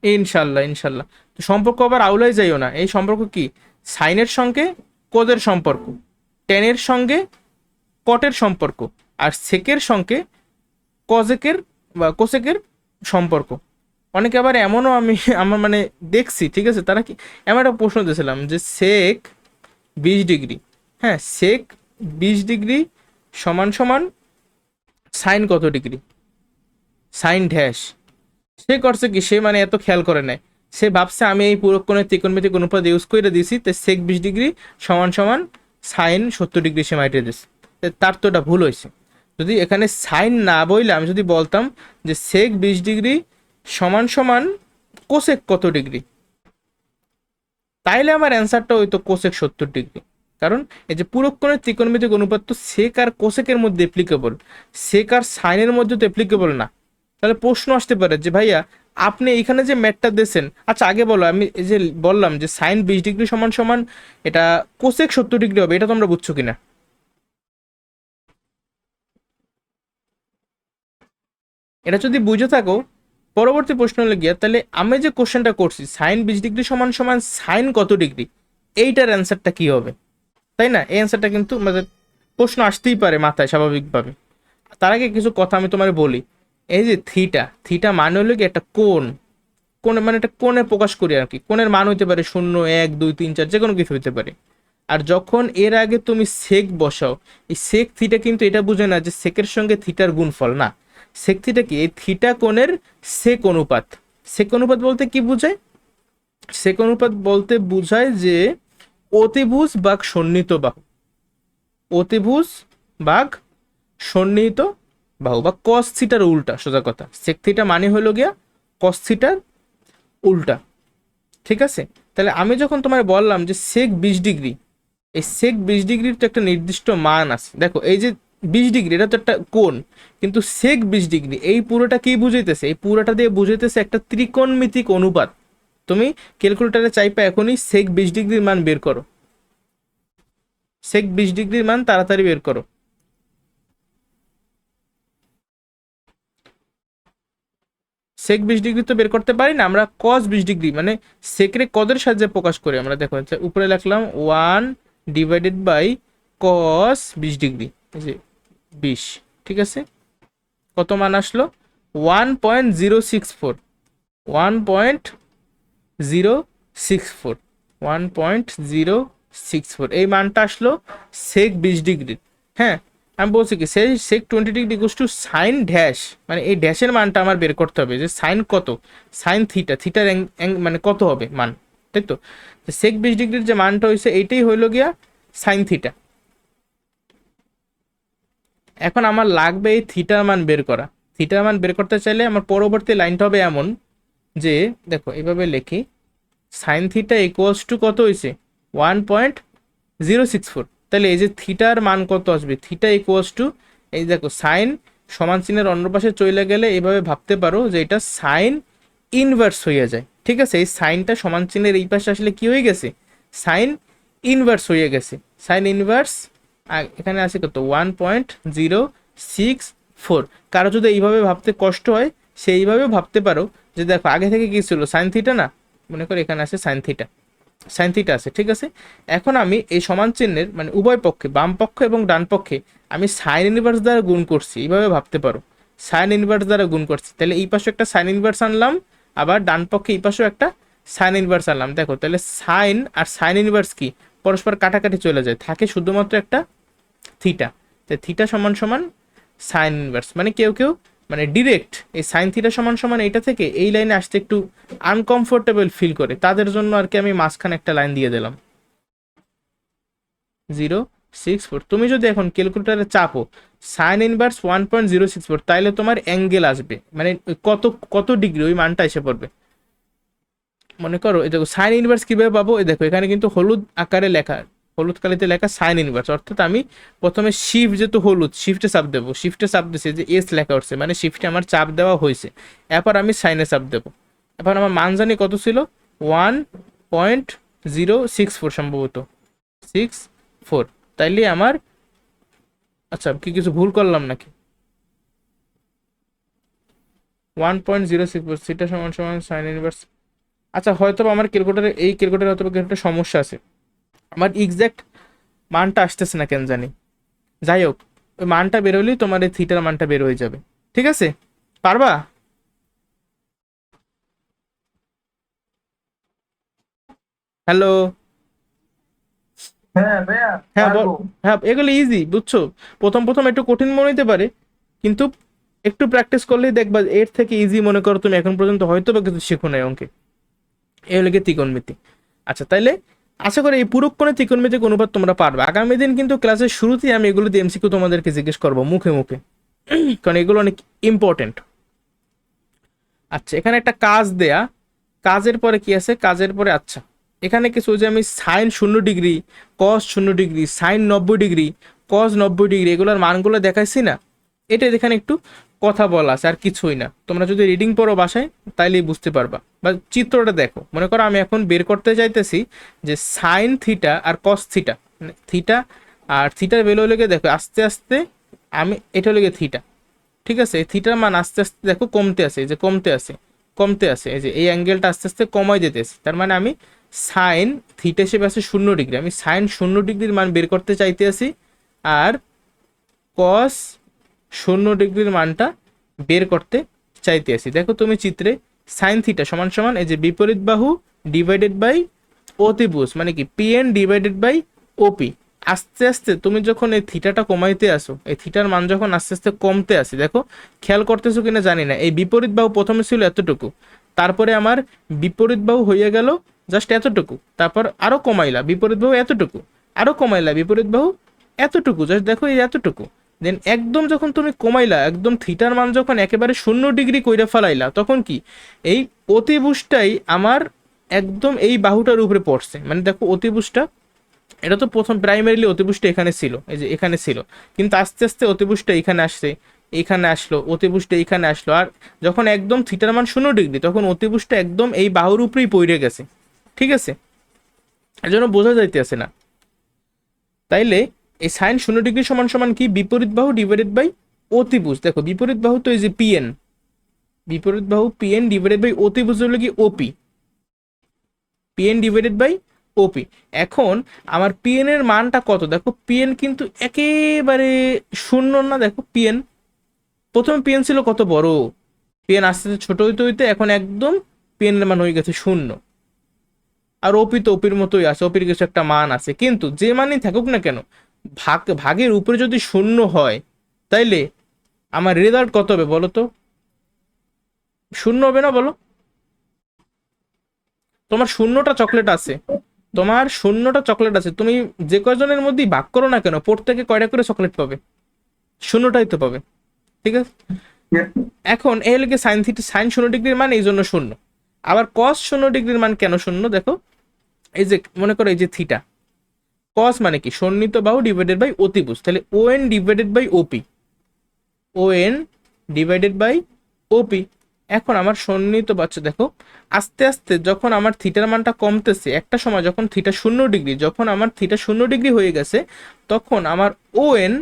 ইনশাল্লাহ ইনশাল্লাহ। তো সম্পর্ক আবার আউলাই যাইও না। এই সম্পর্ক কি? সাইনের সঙ্গে কোদের সম্পর্ক, টেনের সঙ্গে কটের সম্পর্ক, আর সেকের সঙ্গে কজেকের বা কোসেকের সম্পর্ক। অনেকে আবার এমনও আমি আমার মানে দেখছি, ঠিক আছে, তারা কি এমন একটা প্রশ্ন দিয়েছিলাম যে সেক 20 ডিগ্রি, হ্যাঁ সেক 20 ডিগ্রি সমান সমান সাইন কত ডিগ্রি, সাইন ড্যাশ। সে করছে কি, সে মানে এত খেয়াল করে নাই, সে ভাবছে আমি এই পূরক কোণের ত্রিকোণমিতিক অনুপাত ইউজ করে দিয়েছি, তো সেক 20 ডিগ্রি সমান সমান সাইন 70 ডিগ্রি সে মাইটে দিয়েছে। তার তো এটা ভুল হয়েছে। যদি এখানে সাইন না বইলে আমি যদি বলতাম যে সেক 20 ডিগ্রি সমান সমান কোসেক কত ডিগ্রি, তাইলে আমার অ্যান্সারটা হইতো কোসেক 70 ডিগ্রি। কারণ এই যে পূরক কোণের ত্রিকোণমিতিক অনুপাত তো সেক আর কোসেকের মধ্যে অ্যাপ্লিকেবল, সেক আর সাইনের মধ্যে তো অ্যাপ্লিকেবল না। তাহলে প্রশ্ন আসতে পারে যে ভাইয়া আপনি এখানে যে ম্যাথটা দিয়েছেন, আচ্ছা আগে বলো, আমি এই যে বললাম যে সাইন 20 ডিগ্রি সমান সমান এটা কোসেক 70 ডিগ্রি হবে, এটা তোমরা বুঝছো কিনা? এটা যদি বুঝে থাকো, পরবর্তী প্রশ্ন হলে গিয়া তাহলে আমি যে কোশ্চেনটা করছি সাইন 20 ডিগ্রি সমান সমান সাইন কত ডিগ্রি, এইটার অ্যান্সারটা কি হবে, তাই না? এই অ্যান্সারটা কিন্তু আমাদের প্রশ্ন আসতেই পারে মাথায় স্বাভাবিকভাবে। তার আগে কিছু কথা আমি তোমার বলি। এই যে থিটা, থিটা মানে হলো কি একটা কোণ, কোণে মানে একটা কোণে প্রকাশ করি আর কি। কোণের মান হইতে পারে 0, 1, 2, 3, 4 যে কোনো কিছু হইতে পারে। আর যখন এর আগে তুমি সেক বসাও, এই সেক থিটা কিন্তু এটা বুঝে না যে সেকের সঙ্গে থিটার গুণফল না। সেক থিটা কি? এই থিটা কোণের সেক অনুপাত। সেক অনুপাত বলতে কি বোঝায়? সেক অনুপাত বলতে বোঝায় যে অতিভুজ বাঘ সন্নিহিত বাহু, অতিভুজ বাঘ সন্নিহিত বাহু বা কস থিটার উল্টা, সোজা কথা। সেক থিটা মানে হলো গিয়া কস থিটার উল্টা, ঠিক আছে? তাহলে আমি যখন তোমার বললাম যে সেক 20 ডিগ্রি, এই সেক 20 ডিগ্রির তো একটা নির্দিষ্ট মান আছে। দেখো এই যে 20 ডিগ্রি এটা তো একটা কোণ, কিন্তু সেক 20 ডিগ্রি এই পুরোটা কি বুঝাইতেছে? এই পুরোটা দিয়ে বুঝাইতেছে একটা ত্রিকোণমিতিক অনুপাত। তুমি ক্যালকুলেটারে চাইপা এখনই সেক 20 ডিগ্রির মান বের করো, সেক 20 ডিগ্রির মান তাড়াতাড়ি বের করো। সেক 20 ডিগ্রি তো বের করতে পারি না আমরা, কস 20 ডিগ্রি মানে সেকরে কদের সাহায্যে প্রকাশ করি আমরা। দেখো উপরে লিখলাম 1/কস 20 ডিগ্রি, এই যে 20, ঠিক আছে? কত মান আসলো? 1.064, 1.064, 1.064 এই মানটা আসলো সেক 20 ডিগ্রির। হ্যাঁ, আমি বলছি কি সেই sec 20 degree equals to sine dash, মানে এই ড্যাশের মানটা আমার বের করতে হবে যে সাইন কত, সাইন থিটা, থিটার মানে কত হবে মান, তাই তো? সেক 20 ডিগ্রির যে মানটা হয়েছে এইটাই হইলো গিয়া সাইন থিটা। এখন আমার লাগবে এই থিটার মান বের করা। থিটার মান বের করতে চাইলে আমার পরবর্তী লাইনটা হবে এমন যে, দেখো এভাবে লিখি, সাইন থিটা ইকুয়ালস টু কত হয়েছে? 1.064। তাহলে এই যে থিটার মান কত আসবে? থিটা ইকুয়ালস টু, এই দেখো সাইন সমান চিহ্নের অন্য পাশে চলে গেলে এইভাবে ভাবতে পারো যে এটা সাইন ইনভার্স হয়ে যায়, ঠিক আছে? এই সাইনটা সমান চিহ্নের এই পাশে আসলে কি হয়ে গেছে? সাইন ইনভার্স হয়ে গেছে। সাইন ইনভার্স এখানে আছে কত? 1.064। কারো যদি এইভাবে ভাবতে কষ্ট হয় সেইভাবেও ভাবতে পারো যে দেখো আগে থেকে কি ছিল? সাইন থিটা না, মনে করো এখানে আছে সাইন থিটা, সাইন থিটা আছে, ঠিক আছে? এখন আমি এই সমান চিহ্নের মানে উভয় পক্ষে, বাম পক্ষ এবং ডান পক্ষে আমি সাইন ইনভার্স দ্বারা গুণ করছি, এইভাবে ভাবতে পারো। সাইন ইনভার্স দ্বারা গুণ করছি, তাহলে এই পাশে একটা সাইন ইনভার্স আনলাম, আবার ডান পক্ষে এই পাশেও একটা সাইন ইনভার্স আনলাম। দেখো তাহলে সাইন আর সাইন ইনভার্স কি পরস্পর কাটাকাটি চলে যায়, থাকে শুধুমাত্র একটা থিটা। তাই থিটা সমান সমান সাইন ইনভার্স। মানে কেউ কেউ মানে ডিরেক্ট এই সাইন থিটা সমান সমান এইটা থেকে এই লাইনে আসতে একটু আনকমফোর্টেবল ফিল করে, তাদের জন্য আর কি আমি মাঝখানে একটা লাইন দিয়ে দিলাম 064। তুমি যদি এখন ক্যালকুলেটারে চাপো সাইন ইনভার্স 1.064, তাইলে তোমার অ্যাঙ্গেল আসবে, মানে কত কত ডিগ্রি ওই মানটা এসে পড়বে। মনে করো এই দেখো সাইন ইনভার্স কিভাবে পাবো, এই দেখো এখানে কিন্তু হলুদ আকারে লেখা, হলুদ কালিতে লেখা সাইন ইনভার্স, অর্থাৎ আমি প্রথমে শিফট, যেহেতু হলুদ শিফটে চাপ দেবো, শিফটে চাপ দিয়েছে যে এস লেখা উঠছে, মানে শিফটে আমার চাপ দেওয়া হয়েছে, এরপর আমি সাইনে চাপ দেবো। এখন আমার মান জানি কত ছিল, 1.064 সম্ভবত, 64। তাইলে আমার, আচ্ছা কি কিছু ভুল করলাম নাকি, 1.064 সেটা সমান সমান সাইন ইনভার্স, আচ্ছা হয়তো বা আমার ক্যালকুলেটারে, এই ক্যালকুলেটারে হয়তো বা একটা সমস্যা আছে, আমার এক্সাক্ট মানটা আসতেছে না কেন জানি। যাই হোক, ওই মানটা বেরোলেই তোমার এই থিটার মানটা বের হয়ে যাবে, ঠিক আছে? পারবা? হ্যালো? হ্যাঁ ভাইয়া, হ্যাঁ বল। পারবো। হ্যাঁ এগুলো ইজি, বুঝছো? প্রথম প্রথম একটু কঠিন মনে হতে পারে, কিন্তু একটু প্র্যাকটিস করলেই দেখবা এর থেকে ইজি, মনে করো তুমি এখন পর্যন্ত হয়তো বা কিছু শেখো নাই অঙ্কে। এই হলো গিয়ে ত্রিকোণমিতি। আচ্ছা তাইলে আশা করি এই পুরুক্ষণে ত্রিকোণমিতিক অনুপাত তোমরা পারবে। আগামী দিন কিন্তু ক্লাসের শুরুতেই আমি এগুলো দিয়ে এমসিকিউ তোমাদেরকে জিজ্ঞেস করবো মুখে মুখে, কারণ এগুলো অনেক ইম্পর্টেন্ট। আচ্ছা এখানে একটা কাজ দেয়া, কাজের পরে কি আছে, কাজের পরে আচ্ছা এখানে কিছু, যে আমি সাইন 0 ডিগ্রি, কস 0 ডিগ্রি, সাইন 90 ডিগ্রি, কস 90 ডিগ্রি, এগুলোর মানগুলো দেখাইছি না, এটা এখানে একটু কথা বলা আছে, আর কিছুই না। তোমরা যদি রিডিং পড়ো বাসায় তাইলেই বুঝতে পারবা, বা চিত্রটা দেখো। মনে করো আমি এখন বের করতে চাইতেছি যে সাইন থিটা আর কস থিটা, মানে থিটা আর থিটার ভ্যালু লেগে দেখো আস্তে আস্তে, আমি এটা লেগে থিটা, ঠিক আছে? এই থিটার মান আস্তে আস্তে দেখো কমতে আছে, এই যে কমতে আছে, কমতে আছে, এই যে এই অ্যাঙ্গেলটা আস্তে আস্তে কমাই যেতেছে, তার মানে আমি সাইন থিটা হিসেবে আছে 0 ডিগ্রি, আমি সাইন 0 ডিগ্রির মান বের করতে চাইতে আছি, আর কস 0 ডিগ্রির মানটা বের করতে চাইতে আছি। দেখো তুমি চিত্রে সাইন থিটা সমান সমান এই যে বিপরীত বাহু ডিভাইডেড বাই অতিভুজ, মানে কি পিএন ডিভাইডেড বাই ওপি। আস্তে আস্তে তুমি যখন এই থিটাটা কমাইতে আসো, এই থিটার মান যখন আস্তে আস্তে কমতে আসে, দেখো খেয়াল করতেছো কিনা জানি না, এই বিপরীত বাহু প্রথমে ছিল এতটুকু, তারপরে আমার বিপরীত বাহু হয়ে গেল জাস্ট এতটুকু, তারপর আরো কমাইলা বিপরীত বাহু এতটুকু, আরো কমাইলা বিপরীত বাহু এতটুকু, জাস্ট দেখো এই এতটুকু। দেন একদম যখন তুমি কমাইলা, একদম থিটার মান যখন একেবারে 0 ডিগ্রি কইরা ফেলাইলা, তখন কি এই অতিভুজটাই আমার একদম এই বাহুটার উপরে পড়ছে, মানে দেখো অতিভুজটা, এটা তো প্রথম প্রাইমারিলি অতিভুজটা এখানে ছিল, এই যে এখানে ছিল, কিন্তু আস্তে আস্তে অতিভুজটা এখানে আসছে, এখানে আসলো, অতিভুজটা এখানে আসলো, আর যখন একদম থিটার মান 0 ডিগ্রি, তখন অতিভুজটা একদম এই বাহুর উপরেই পড়ে গেছে, ঠিক আছে? এর জন্য বোঝা যাইতেছে না। তাইলে এই সাইন 0 ডিগ্রি সমান সমান কি, বিপরীত বাহু ডিভাইডেড বাই অতিভুজ। দেখো বিপরীত বাহু তো এই যে পিএন, বিপরীত বাহু পিএন ডিভাইডেড বাই অতিভুজ হলো কি ওপি, পিএন ডিভাইডেড বাই ওপি। এখন আমার পিএন এর মানটা কত, দেখো পিএন কিন্তু একেবারে শূন্য না, দেখো পিএন, প্রথমে পিএন ছিল কত বড়, পিএন আস্তে আস্তে ছোট হইতে হইতে এখন একদম পিএন এর মান হয়ে গেছে শূন্য। আর ওপি তো ওপির মতোই আছে, ওপির কিছু একটা মান আছে, কিন্তু যে মানই থাকুক না কেন, ভাগের উপরে যদি শূন্য হয়, তাইলে আমার রেজাল্ট কত হবে বলো তো? শূন্য হবে না বলো? তোমার শূন্যটা চকলেট আছে, তোমার শূন্যটা চকলেট আছে, তুমি যে কয়জনের মধ্যেই ভাগ করো না কেন, প্রত্যেকে কয়টা করে চকলেট পাবে? শূন্যটাই তো পাবে, ঠিক আছে? এখন এই হলো সাইন থিটা, সাইন 0 ডিগ্রির মান এই জন্য শূন্য। আবার কস 0 ডিগ্রির মান কেন শূন্য, দেখো এই যে মনে করো এই যে থিটা, কস মানে কি সন্নিহিত বাহু ডিভাইডেড বাই অতিভুজ, তাহলে O N divided by OP, O N divided by OP. এখন আমার সন্নিহিত বাচ্চা দেখো আস্তে আস্তে যখন আমার থিটার মানটা কমতেছে, একটা সময় যখন থিটা 0 ডিগ্রি, যখন আমার থিটা 0 ডিগ্রি হয়ে গেছে, তখন আমার ও এন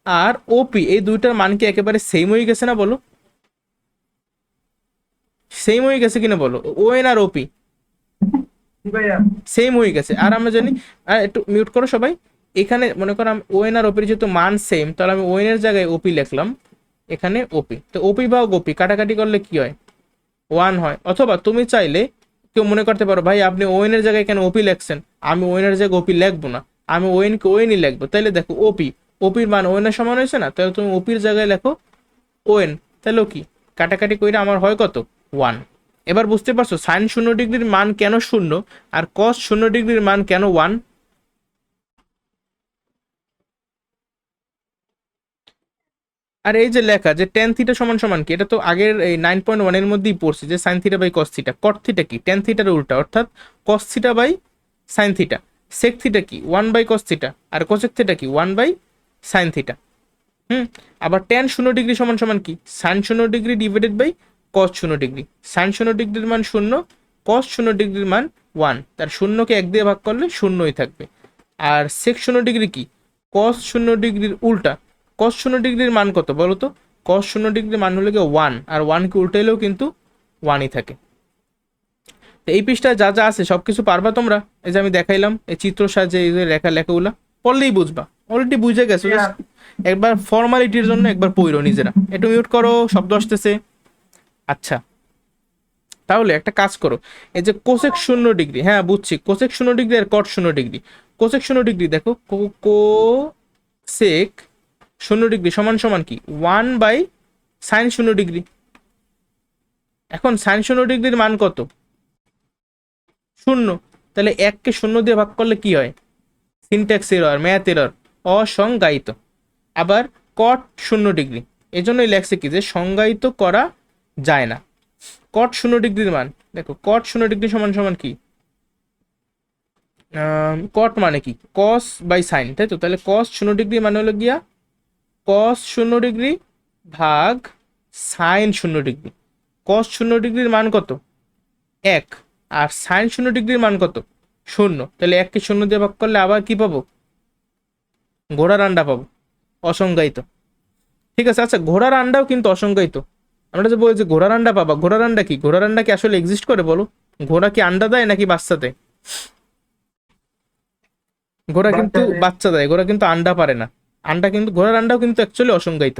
আর ওপি এই দুইটার মান কি একেবারে সেম হয়ে গেছে না বলো? সেম হয়ে গেছে কিনা বলো, ও এন আর ওপি জি ভাইয়া। সেম হয়ে গেছে। আর আমরা জানি, আর একটু মিউট করো সবাই, এখানে মনে করো আমি ওএন আর ওপির যেহেতু মান সেম, তাহলে আমি ওএন এর জায়গায় ওপি লিখলাম, এখানে ওপি, তো ওপি বা গোপি কাটাকাটি করলে কি হয়, 1 হয়। অথবা তুমি চাইলে কেউ মনে করতে পারো ভাই আপনি ওএন এর জায়গায় কেন ওপি লেখছেন, আমি ওএন এর জায়গায় ওপি লিখবো না, আমি ওএন কে ওএনই লিখবো। তাইলে দেখো ওপি, ওপির মান ওএন এর সমান হয়েছে না, তাহলে তুমি ওপির জায়গায় লেখো ওএন, তাহলে কি কাটাকাটি করে আমার হয় কত, 1। এবার বুঝতে পারছো সাইন 0 ডিগ্রির মান কেন শূন্য, আর কস 0 ডিগ্রির মান কেন 1। আর এই যে লেখা যে টেন থিটা সমান সমান কি, এটা তো আগের এই 9.1 এর মধ্যেই পড়ছি যে sine theta by cos theta. Cot theta কি, টেন থিটার উল্টা, অর্থাৎ cos theta by sine theta. Sec theta কি, 1/cos থিটা। আর কোসেক থিটা কি, 1/sin থিটা। আবার ট্যান 0 ডিগ্রি সমান সমান কি, sine 0 degree divided by cos 0 degree. Sine 0 ডিগ্রির মান 0, কস 0 ডিগ্রির মান 1, তার শূন্যকে 1 দিয়ে ভাগ করলে শূন্যই থাকবে। আর সেক 0 ডিগ্রি কি, কস 0 ডিগ্রির উল্টা। কস 0 ডিগ্রির মান কত বলো তো, কস 0 ডিগ্রির মান হলে গিয়ে 1, আর 1কে উল্টাইলেও কিন্তু 1ই থাকে। তো এই পৃষ্ঠায় যা যা আছে সব কিছু পারবা তোমরা, এই যে আমি দেখাইলাম এই চিত্র সাহায্যে এই যে লেখাগুলা পড়লেই বুঝবা, অলরেডি বুঝে গেছো। ভাইয়া, একবার ফর্মালিটির জন্য একবার পড়ো নিজেরা। একটু মিউট করো, শব্দ আসতেছে। আচ্ছা, তাহলে একটা কাজ করো, এই যে কোসেক 0 ডিগ্রি, হ্যাঁ বুঝছি, কোসেক 0 ডিগ্রি আর কট 0 ডিগ্রি। কোসেক 0 ডিগ্রি দেখো, কোসেক 0 ডিগ্রি সমান সমান কি, 1/sin 0 ডিগ্রি। এখন সাইন 0 ডিগ্রির মান কত, 0। তাহলে 1কে 0 দিয়ে ভাগ করলে কি হয়, সিনট্যাক্স এরর, ম্যাথ এরর, অসংজ্ঞায়িত। আবার কট 0 ডিগ্রি, এই জন্যই লেখছে কি যে সংজ্ঞায়িত করা যায় না। কট 0 ডিগ্রির মান দেখো, কট 0 ডিগ্রি সমান সমান কি, কট মানে কি, কস বাই সাইন, তাই তো। তাহলে কস 0 ডিগ্রি মানে হলো গিয়া কস 0 ডিগ্রি ভাগ সাইন 0 ডিগ্রি। কস 0 ডিগ্রির মান কত, 1, আর সাইন 0 ডিগ্রির মান কত, 0। তাহলে 1কে 0 দিয়ে ভাগ করলে আবার কি পাবো, ঘোড়ার আন্ডা পাবো, অসংজ্ঞায়িত। ঠিক আছে, আচ্ছা ঘোড়ার আন্ডাও কিন্তু অসংজ্ঞায়িত। আমরা যে বলি যে ঘোড়ার আন্ডা পাবা, ঘোড়ার আন্ডা কি, ঘোড়ার আন্ডা কি আসলে এক্সিস্ট করে বলো? ঘোড়া কি আন্ডা দেয় নাকি বাচ্চা দেয়? ঘোড়া কিন্তু বাচ্চা দেয়। বাচ্চা দেয়, ঘোড়া কিন্তু আন্ডা পারে না। আন্ডা কিন্তু, ঘোড়ার আন্ডাও কিন্তু অ্যাকচুয়ালি অসংজ্ঞায়িত।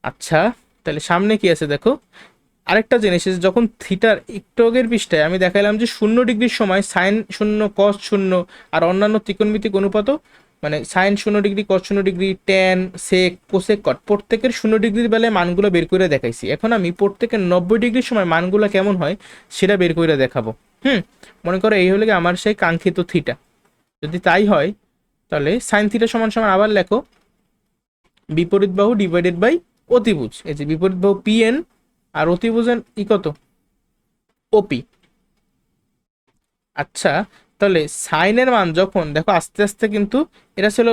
আচ্ছা, তাহলে সামনে কি আছে দেখো, আরেকটা জিনিস যে যখন থিটার একটু আগের পৃষ্ঠায় আমি দেখাইলাম যে 0 ডিগ্রির সময় সাইন 0, কস 0 আর অন্যান্য ত্রিকোণমিতিক অনুপাতও, মানে সাইন 0 ডিগ্রি, কস 0 ডিগ্রি, ট্যান, সেক, কোসেক, কট প্রত্যেকের 0 ডিগ্রির বেলায় মানগুলো বের করে দেখাইছি। এখন আমি প্রত্যেকের 90 ডিগ্রির সময় মানগুলো কেমন হয় সেটা বের করে দেখাবো। মনে করো এই হলে আমার সেই কাঙ্ক্ষিত থিটা। যদি তাই হয় তাহলে সাইন থিটা সমান সমান আবার লেখো বিপরীত বাহু ডিভাইডেড বাই অতিভুজ। এই যে বিপরীত বাহু পিএন আর অতিভুজের কত, ওপি। আচ্ছা, তাহলে সাইনের মান যখন দেখো আস্তে আস্তে কিন্তু এটা ছিল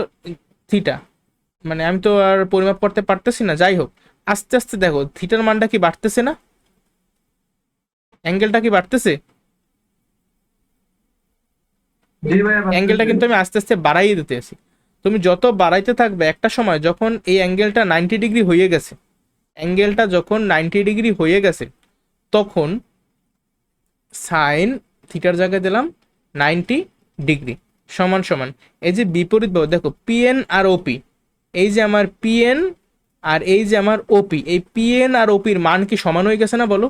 থিটা, মানে আমি তো আর পরিমাপ করতে পারতেছি না, যাই হোক আস্তে আস্তে দেখো থিটার মানটা কি বাড়তেছে না, অ্যাঙ্গেলটা কি বাড়তেছে? জি ভাইয়া, অ্যাঙ্গেলটা বাড়তেছে। কিন্তু আমি আস্তে আস্তে বাড়াইয়ে দিতে আছি। তুমি যত বাড়াইতে থাকবে একটা সময় যখন এই অ্যাঙ্গেলটা 90 ডিগ্রি হয়ে গেছে, অ্যাঙ্গেলটা যখন 90 ডিগ্রি হয়ে গেছে, তখন সাইন থিটার জায়গায় দিলাম 90 ডিগ্রি সমান সমান এই যে বিপরীত বাহু দেখো পিএন আর ওপি। এই যে আমার পিএন আর এই যে আমার ওপি, এই পিএন আর ওপির মান কি সমান হয়ে গেছে না বলো?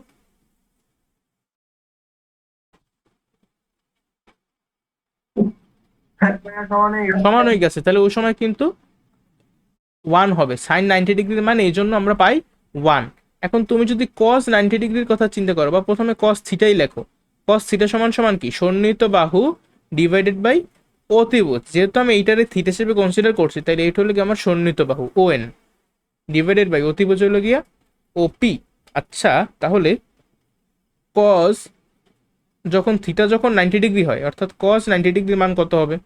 হ্যাঁ ভাইয়া, সমানে সমান হয়ে গেছে, তাহলে ওই সময় কিন্তু 1 হবে। সাইন 90 ডিগ্রির মানে এই জন্য আমরা পাই 1। এখন তুমি যদি কস 90 ডিগ্রির কথা চিন্তা করো, বা প্রথমে কস থিটাই লেখো, কস থিটা সমান সমান কি, সন্নিহিত বাহু ডিভাইডেড বাই অতিভুজ। যেহেতু আমি এইটারে থিটা হিসেবে কনসিডার করছি, তাই এইটা হলো কি আমার সন্নিহিত বাহু ওএন ডিভাইডেড বাই অতিভুজ হলো গিয়া ওপি। আচ্ছা, তাহলে কস যখন থিটা যখন 90 ডিগ্রি হয়, অর্থাৎ কস 90 ডিগ্রির মান কত হবে?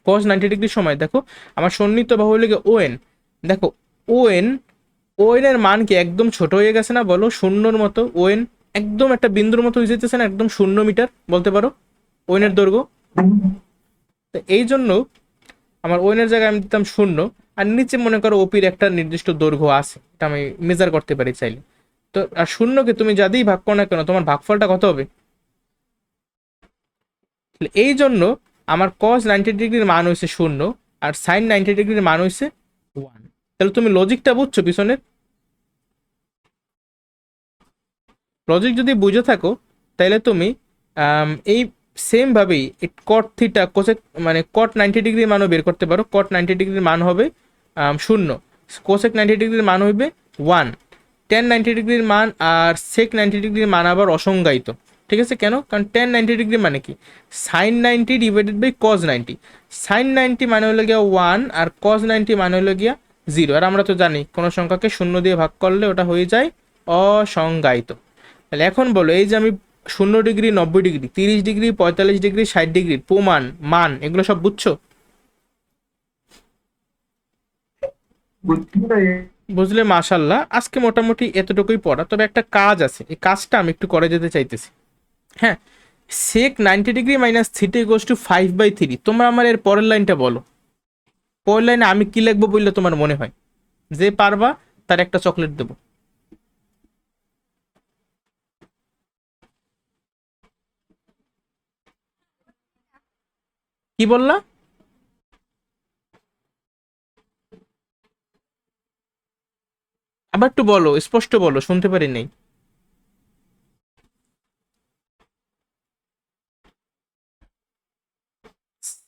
কস 90 ডিগ্রির সময় দেখো আমার সন্নিহিত বাহু হলো গিয়ে ওএন। দেখো ওএন, ওএন এর মান কি একদম ছোট হয়ে গেছে না বলো, শূন্যর মতো। ওএন একদম একটা বিন্দুর মতো হয়ে যেতেছে না, একদম 0 মিটার বলতে পারো ওএন এর দৈর্ঘ্য। তো এই জন্য আমার ওএন এর জায়গায় আমি দিতাম 0, আর নিচে মনে করো ওপির একটা নির্দিষ্ট দৈর্ঘ্য আছে, এটা আমি মেজার করতে পারি চাইলে। তো আর শূন্যকে তুমি যা দিয়েই ভাগ করো না কেন, তোমার ভাগফলটা কত হবে? তাহলে এই জন্য আমার কস 90 ডিগ্রির মান হয়েছে 0, আর সাইন 90 ডিগ্রির মান হয়েছে 1। তাহলে তুমি লজিকটা বুঝছো পিছনের? লজিক যদি বুঝে থাকো তাহলে তুমি এই সেম ভাবেই কট থিটা কোসেক, মানে কট 90 ডিগ্রির মানও বের করতে পারো। কট 90 ডিগ্রির মান হবে 0, কোসেক 90 ডিগ্রির মান হইবে 1, টেন 90 ডিগ্রির মান আর সেক 90 ডিগ্রির মান আবার অসংজ্ঞায়িত। ঠিক আছে, কেন? কারণ টেন 90 ডিগ্রি মানে কি, sine 90 divided by cos 90। Sine 90 মানে হলো গিয়া 1, আর কস 90 মানে হলো গিয়া জিরো। আর আমরা তো জানি কোনো সংখ্যাকে শূন্য দিয়ে ভাগ করলে ওটা হয়ে যায় অসংজ্ঞায়িত। তাহলে এখন বলো, এই যে আমি 0 ডিগ্রি, 90 ডিগ্রি, 30 ডিগ্রি, 45 ডিগ্রি, 60 ডিগ্রির প্রমাণ মান এগুলো সব বুঝছো? বুঝছি ভাই। বুঝলে মাশাল্লাহ। আজকে মোটামুটি এতটুকুই পড়া, তবে একটা কাজ আছে, এই কাজটা আমি একটু করে যেতে চাইতেছি। হ্যাঁ, সেক 90 degree minus theta equals two 5/3। তোমরা আমার এর পরের লাইনটা বলো। পরের লাইনে আমি কি লিখবো বললে তোমার মনে হয়? যে পারবা তার একটা চকলেট দেবো। কি বললা? আবার একটু বলো, স্পষ্ট বলো, শুনতে পারি নাই।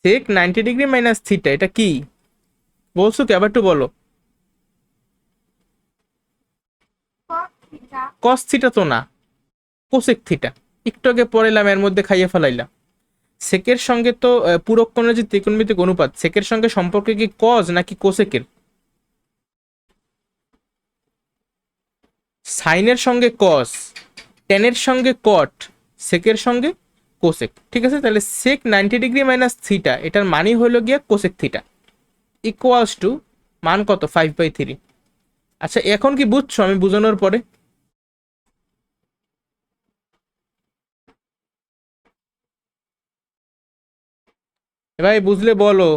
সেক 90 ডিগ্রি মাইনাস থিটা এটা কি বলছো? কি আবার একটু বলো। কস থিটা তো না, কোসেক থিটা। একটু আগে পড়াইলাম, এর মধ্যে খাইয়ে ফেলাইলাম। সেকের সঙ্গে তো পূরক কোণের যে ত্রিকোণমিতিক অনুপাত, সেকের সঙ্গে সম্পর্কে কি কজ নাকি কোসেকের? সাইনের সঙ্গে কস, টেনের সঙ্গে কট, সেকের সঙ্গে কোসেক। ঠিক আছে, তাহলে সেক 90 ডিগ্রি মাইনাস থিটা এটার মানই হলো গিয়া কোসেক থিটা ইকুয়ালস টু মান কত? 5/3। আচ্ছা, এখন কি বুঝছো আমি বুঝানোর পরে? ভাই বুঝলে বলো।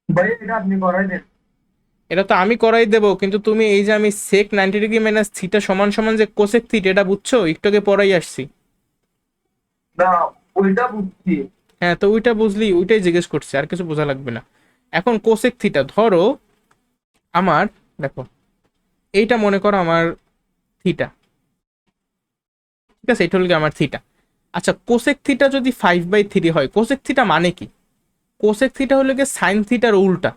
ভাই এটা আপনি করাই দেন। এটা তো আমি করাই দেবো, কিন্তু তুমি এই যে আমি সেক 90 ডিগ্রি মাইনাস থিটা সমান সমান যে কোসেক থিটা, এটা বুঝছো? একটু আগে পড়াই আসছি। না, ওইটা বুঝছি। হ্যাঁ, তো ওইটা বুঝলি, ওইটাই জিজ্ঞেস করছি, আর কিছু বোঝা লাগবে না। এখন কোসেক থিটা ধরো আমার, দেখো এইটা মনে করো আমার থিটা। ঠিক আছে, এটা হলো গিয়ে আমার থিটা। আচ্ছা, কোসেক থিটা যদি 5/3 হয়, কোসেক থিটা মানে কি? কোসেক থিটা হলো গিয়ে সাইন থিটার উল্টা।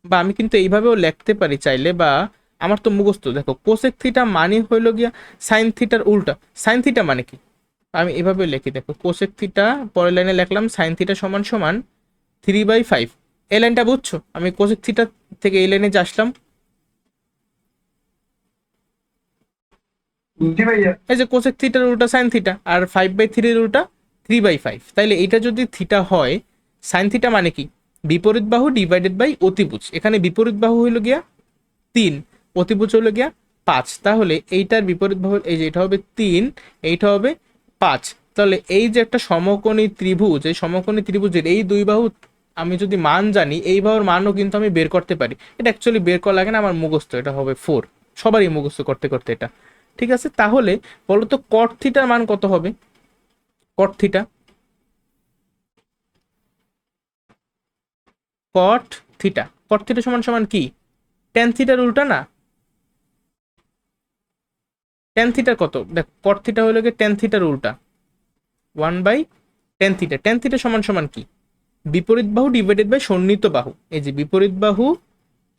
বা আমি কিন্তু এইভাবেও লিখতে পারি চাইলে, বা আমার তো মুখস্থ। দেখো, কোসেক থিটা মানে হইলো গিয়া সাইন থিটার উল্টা। সাইন থিটা মানে কি? আমি এভাবে লিখি, দেখো কোসেক থিটা, পরের লাইনে লিখলাম সাইন থিটা সমান সমান 3/5। এই লাইনটা বুঝছো? আমি কোসেক থিটা থেকে এই লাইনে যে আসলাম, বুঝছি ভাইয়া। এই যে কোসেক থিটার উল্টা সাইন থিটা, আর 5/3 উল্টা 3/5। তাইলে এটা যদি থিটা হয়, সাইন থিটা মানে কি? বিপরীত বাহু ডিভাইডেড বাই অতিভুজ। এখানে বিপরীত বাহু হইল গিয়া 3, অতিভুজ হলো গিয়া 5। তাহলে এইটার বিপরীত বাহু, এই যে এটা হবে 3, এইটা হবে 5। তাহলে এই যে একটা সমকোণী ত্রিভুজ, এই সমকোণী ত্রিভুজের এই দুই বাহু আমি যদি মান জানি, এই বাহুর মানও কিন্তু আমি বের করতে পারি। এটা অ্যাকচুয়ালি বের করা লাগে না, আমার মুখস্থ। এটা হবে 4, সবারই মুখস্থ করতে করতে এটা। ঠিক আছে, তাহলে বলো তো কট থিটার মান কত হবে? কট theta, cot theta, cot theta সমান সমান কি? টেন থিটার উল্টা না? টেন থিটার কত? দেখ, কট থিটা হলো গিয়ে টেন থিটার উল্টা, 1/10 থিটা। টেন থিটা সমান সমান কি? বিপরীত বাহু ডিভাইডেড বাই সন্নিহিত বাহু। এই যে বিপরীত বাহু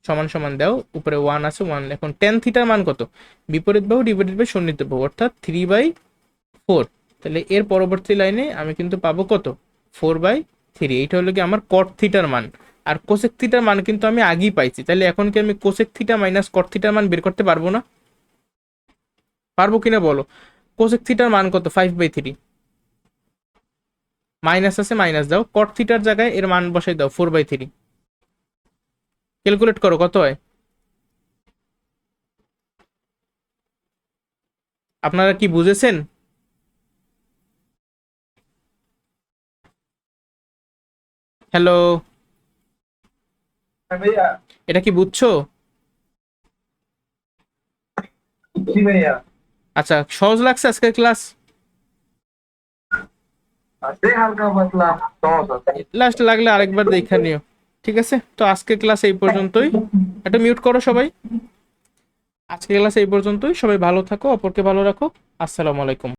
সমান সমান দাও, উপরে 1 আছে, 1। এখন টেন থিটার মান কত? বিপরীত বাহু ডিভাইডেড বাই সন্নিহিত বাহু, অর্থাৎ 3/4। তাহলে এর পরবর্তী লাইনে আমি কিন্তু পাবো কত? 4/3। এইটা হলো কি আমার কট থিটার মান। আর কোসেক থিটার মান কিন্তু আমি আগেই পাইছি। তাহলে এখন কি আমি কোসেক থিটা মাইনাস কট থিটার মান বের করতে পারবো না? পারবো কিনা বলো? কোসেক থিটার মান কত? 5/3। মাইনাস আছে, মাইনাস দাও, কট থিটার জায়গায় এর মান বসাই দাও, 4/3। ক্যালকুলেট করো কত হয়। আপনারা কি বুঝেছেন? হ্যালো, হ্যাঁ ভাইয়া। এটা কি বুঝছো? বুঝছি ভাইয়া। আচ্ছা, সহজ লাগছে আজকের ক্লাস? আছে হালকা পাতলা সমস্যা। লাস্ট লাগলে আরেকবার দেখা নিও। ঠিক আছে, তো আজকের ক্লাস এই পর্যন্তই। একটা মিউট করো সবাই। আজকের ক্লাস এই পর্যন্তই, সবাই ভালো থাকো, অপরকে ভালো রাখো। আসসালামু আলাইকুম।